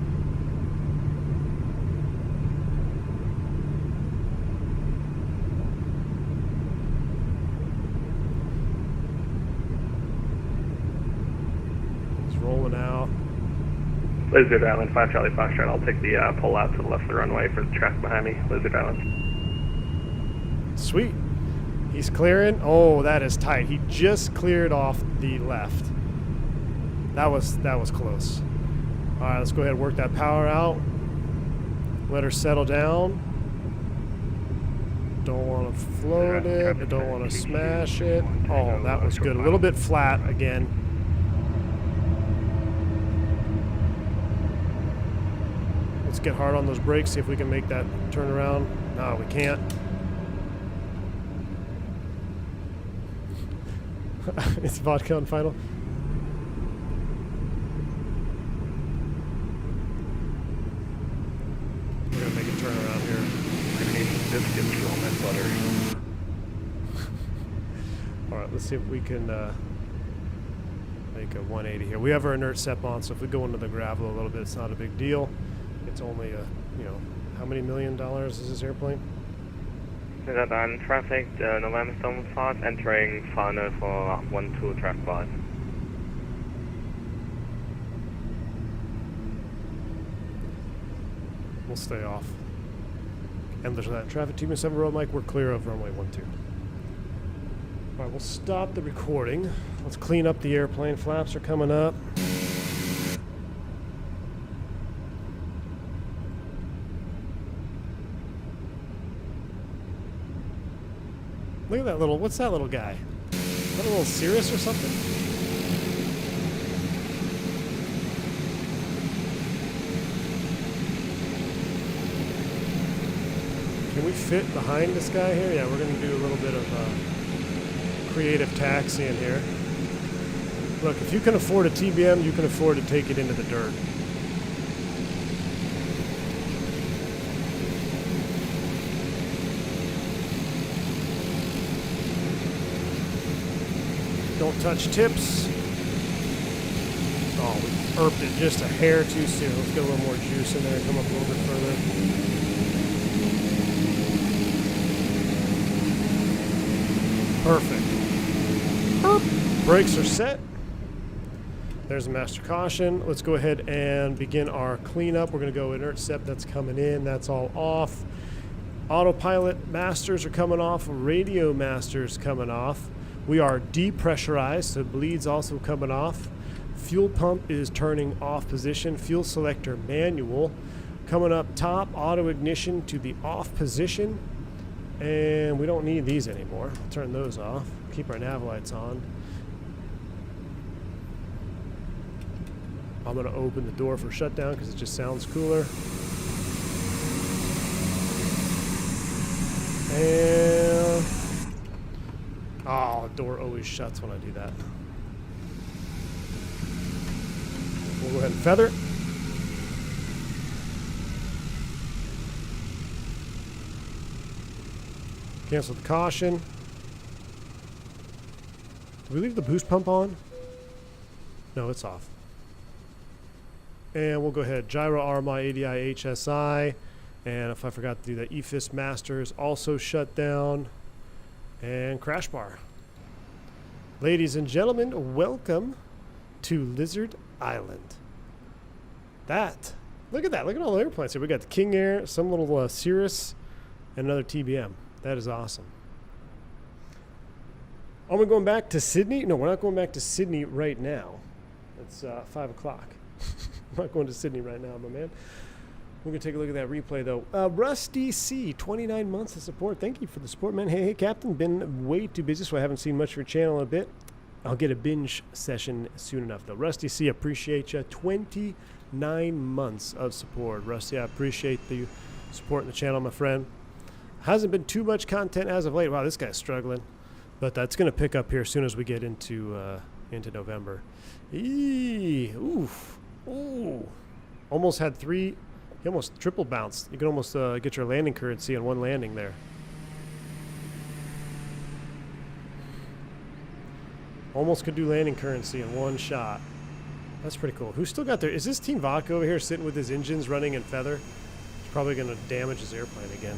He's rolling out. Lizard Island, 5 Charlie Foxtrot. I'll take the pull out to the left of the runway for the traffic behind me. Lizard Island. Sweet. He's clearing. Oh, that is tight. He just cleared off the left. That was close. All right, let's go ahead and work that power out. Let her settle down. Don't want to float it, but don't want to smash it. Oh, that was good. A little bit flat again. Let's get hard on those brakes, see if we can make that turn around. No, we can't. It's vodka on final. We're gonna make a turn around here. I'm gonna need some biscuits for all my butter. Alright, let's see if we can make a 180 here. We have our inert SEP on, so if we go into the gravel a little bit, it's not a big deal. It's only a, you know, how many $1 million is this airplane? Shutdown traffic, November Storm Flight, entering final for 12 track 5. We'll stay off. And there's that traffic team 7 row, Mike. We're clear of runway 12. Alright, we'll stop the recording. Let's clean up the airplane. Flaps are coming up. Look at that little, what's that little guy? Is that a little Cirrus or something? Can we fit behind this guy here? Yeah, we're going to do a little bit of creative taxiing here. Look, if you can afford a TBM, you can afford to take it into the dirt. Don't touch tips. Oh, we erped it just a hair too soon. Let's get a little more juice in there. Come up a little bit further. Perfect. Erp. Brakes are set. There's a master caution. Let's go ahead and begin our cleanup. We're going to go inert SEP. That's coming in. That's all off. Autopilot masters are coming off. Radio masters coming off. We are depressurized, so bleed's also coming off. Fuel pump is turning off position. Fuel selector manual. Coming up top, auto ignition to the off position. And we don't need these anymore. I'll turn those off. Keep our nav lights on. I'm going to open the door for shutdown because it just sounds cooler. And... oh, the door always shuts when I do that. We'll go ahead and feather. Cancel the caution. Did we leave the boost pump on? No, it's off. And we'll go ahead. Gyro RMI ADI HSI. And if I forgot to do that, EFIS Masters also shut down. And crash bar. Ladies and gentlemen, welcome to Lizard Island. Look at that. Look at all the airplanes here. We got the King Air, some little Cirrus, and another TBM. That is awesome. Are we going back to Sydney? No, we're not going back to Sydney right now. It's 5 o'clock. I'm not going to Sydney right now, my man. We're going to take a look at that replay, though. Rusty C, 29 months of support. Thank you for the support, man. Hey, Captain. Been way too busy, so I haven't seen much of your channel in a bit. I'll get a binge session soon enough, though. Rusty C, appreciate you. 29 months of support. Rusty, I appreciate the support in the channel, my friend. Hasn't been too much content as of late. Wow, this guy's struggling. But that's going to pick up here as soon as we get into November. Oof. Ooh. Almost had 3... he almost triple bounced. You can almost get your landing currency on one landing there. Almost could do landing currency in one shot. That's pretty cool. Who's still got there? Is this Team Vodka over here sitting with his engines running in feather? He's probably going to damage his airplane again.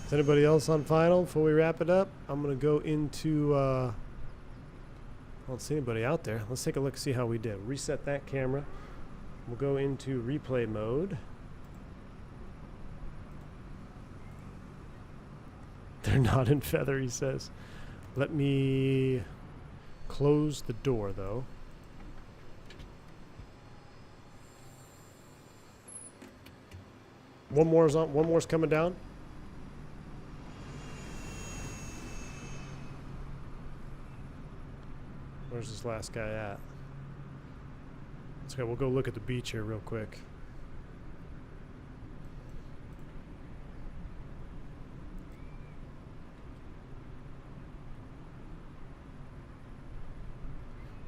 Is anybody else on final before we wrap it up? I'm going to go into... I don't see anybody out there. Let's take a look and see how we did. Reset that camera. We'll go into replay mode. They're not in feather, he says. Let me close the door, though. One more is on. One more's coming down. Where's this last guy at? Okay, we'll go look at the beach here real quick.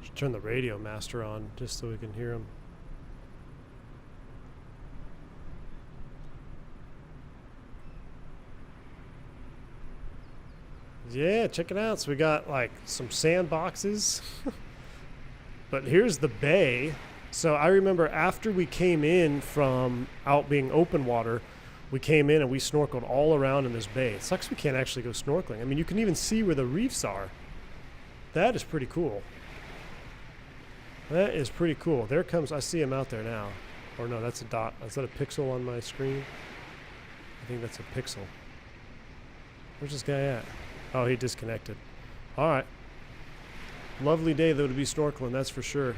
Should turn the radio master on just so we can hear him. Yeah, check it out. So we got like some sandboxes. But here's the bay. So I remember after we came in from out being open water, we came in and we snorkeled all around in this bay. It sucks we can't actually go snorkeling. I mean, you can even see where the reefs are. That is pretty cool. That is pretty cool. There comes, I see him out there now. Or no, that's a dot. Is that a pixel on my screen? I think that's a pixel. Where's this guy at? Oh, he disconnected. All right. Lovely day, though, to be snorkeling, that's for sure.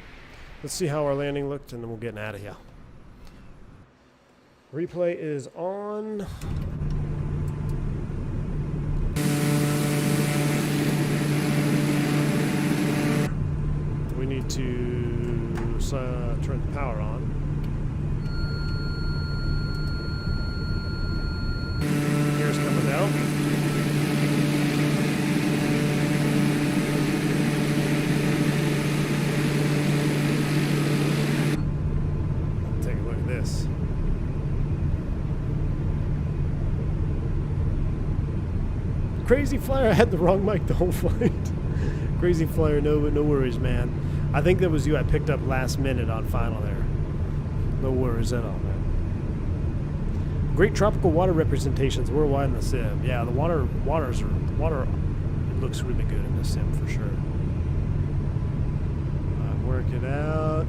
Let's see how our landing looked, and then we'll get out of here. Replay is on. We need to turn the power on. Gears coming down. Crazy Flyer, I had the wrong mic the whole flight. Crazy Flyer, no worries, man. I think that was you I picked up last minute on final there. No worries at all, man. Great tropical water representations worldwide in the sim. Yeah, the water looks really good in the sim for sure. Work it out.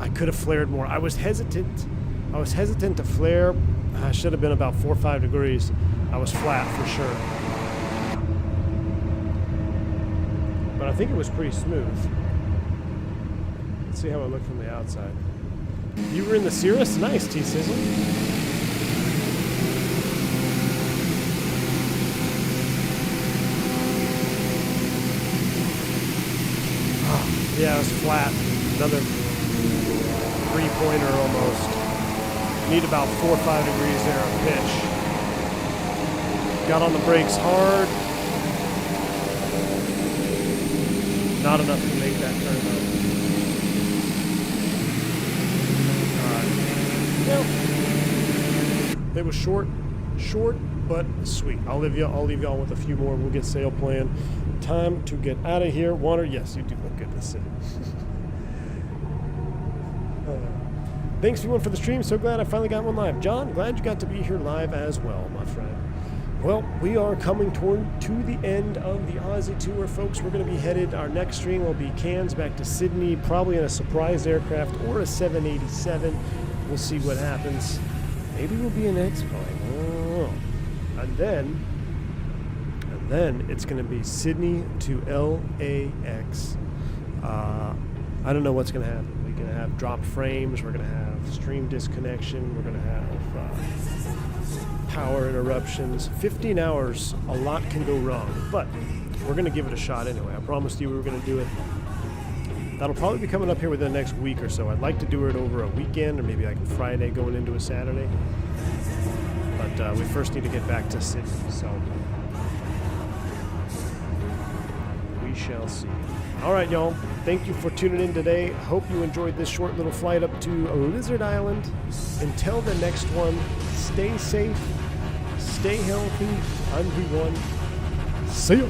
I could have flared more. I was hesitant to flare. I should have been about 4 or 5 degrees. I was flat for sure. But I think it was pretty smooth. Let's see how it looked from the outside. You were in the Cirrus? Nice, T-Sizzle. Oh, yeah, it was flat. Another 3-pointer almost. Need about 4 or 5 degrees there of pitch. Got on the brakes hard. Not enough to make that turn though. Alright. Well, it was short but sweet. I'll leave y'all with a few more. We'll get sail plan. Time to get out of here. Water, yes, you do look good this city. Thanks everyone for the stream. So glad I finally got one live. John, glad you got to be here live as well, my friend. Well, we are coming to the end of the Aussie tour, folks. We're going to be headed, our next stream will be Cairns back to Sydney, probably in a surprise aircraft or a 787. We'll see what happens. Maybe we'll be in X-Plane. Oh. And then it's going to be Sydney to LAX. I don't know what's going to happen. We're going to have dropped frames. We're going to have stream disconnection. We're going to have power interruptions. 15 hours, a lot can go wrong, but we're going to give it a shot anyway. I promised you we were going to do it. That'll probably be coming up here within the next week or so. I'd like to do it over a weekend or maybe like a Friday going into a Saturday. But we first need to get back to Sydney, so we shall see. All right, y'all. Thank you for tuning in today. Hope you enjoyed this short little flight up to Lizard Island. Until the next one, stay safe, stay healthy. I'm V1. See ya.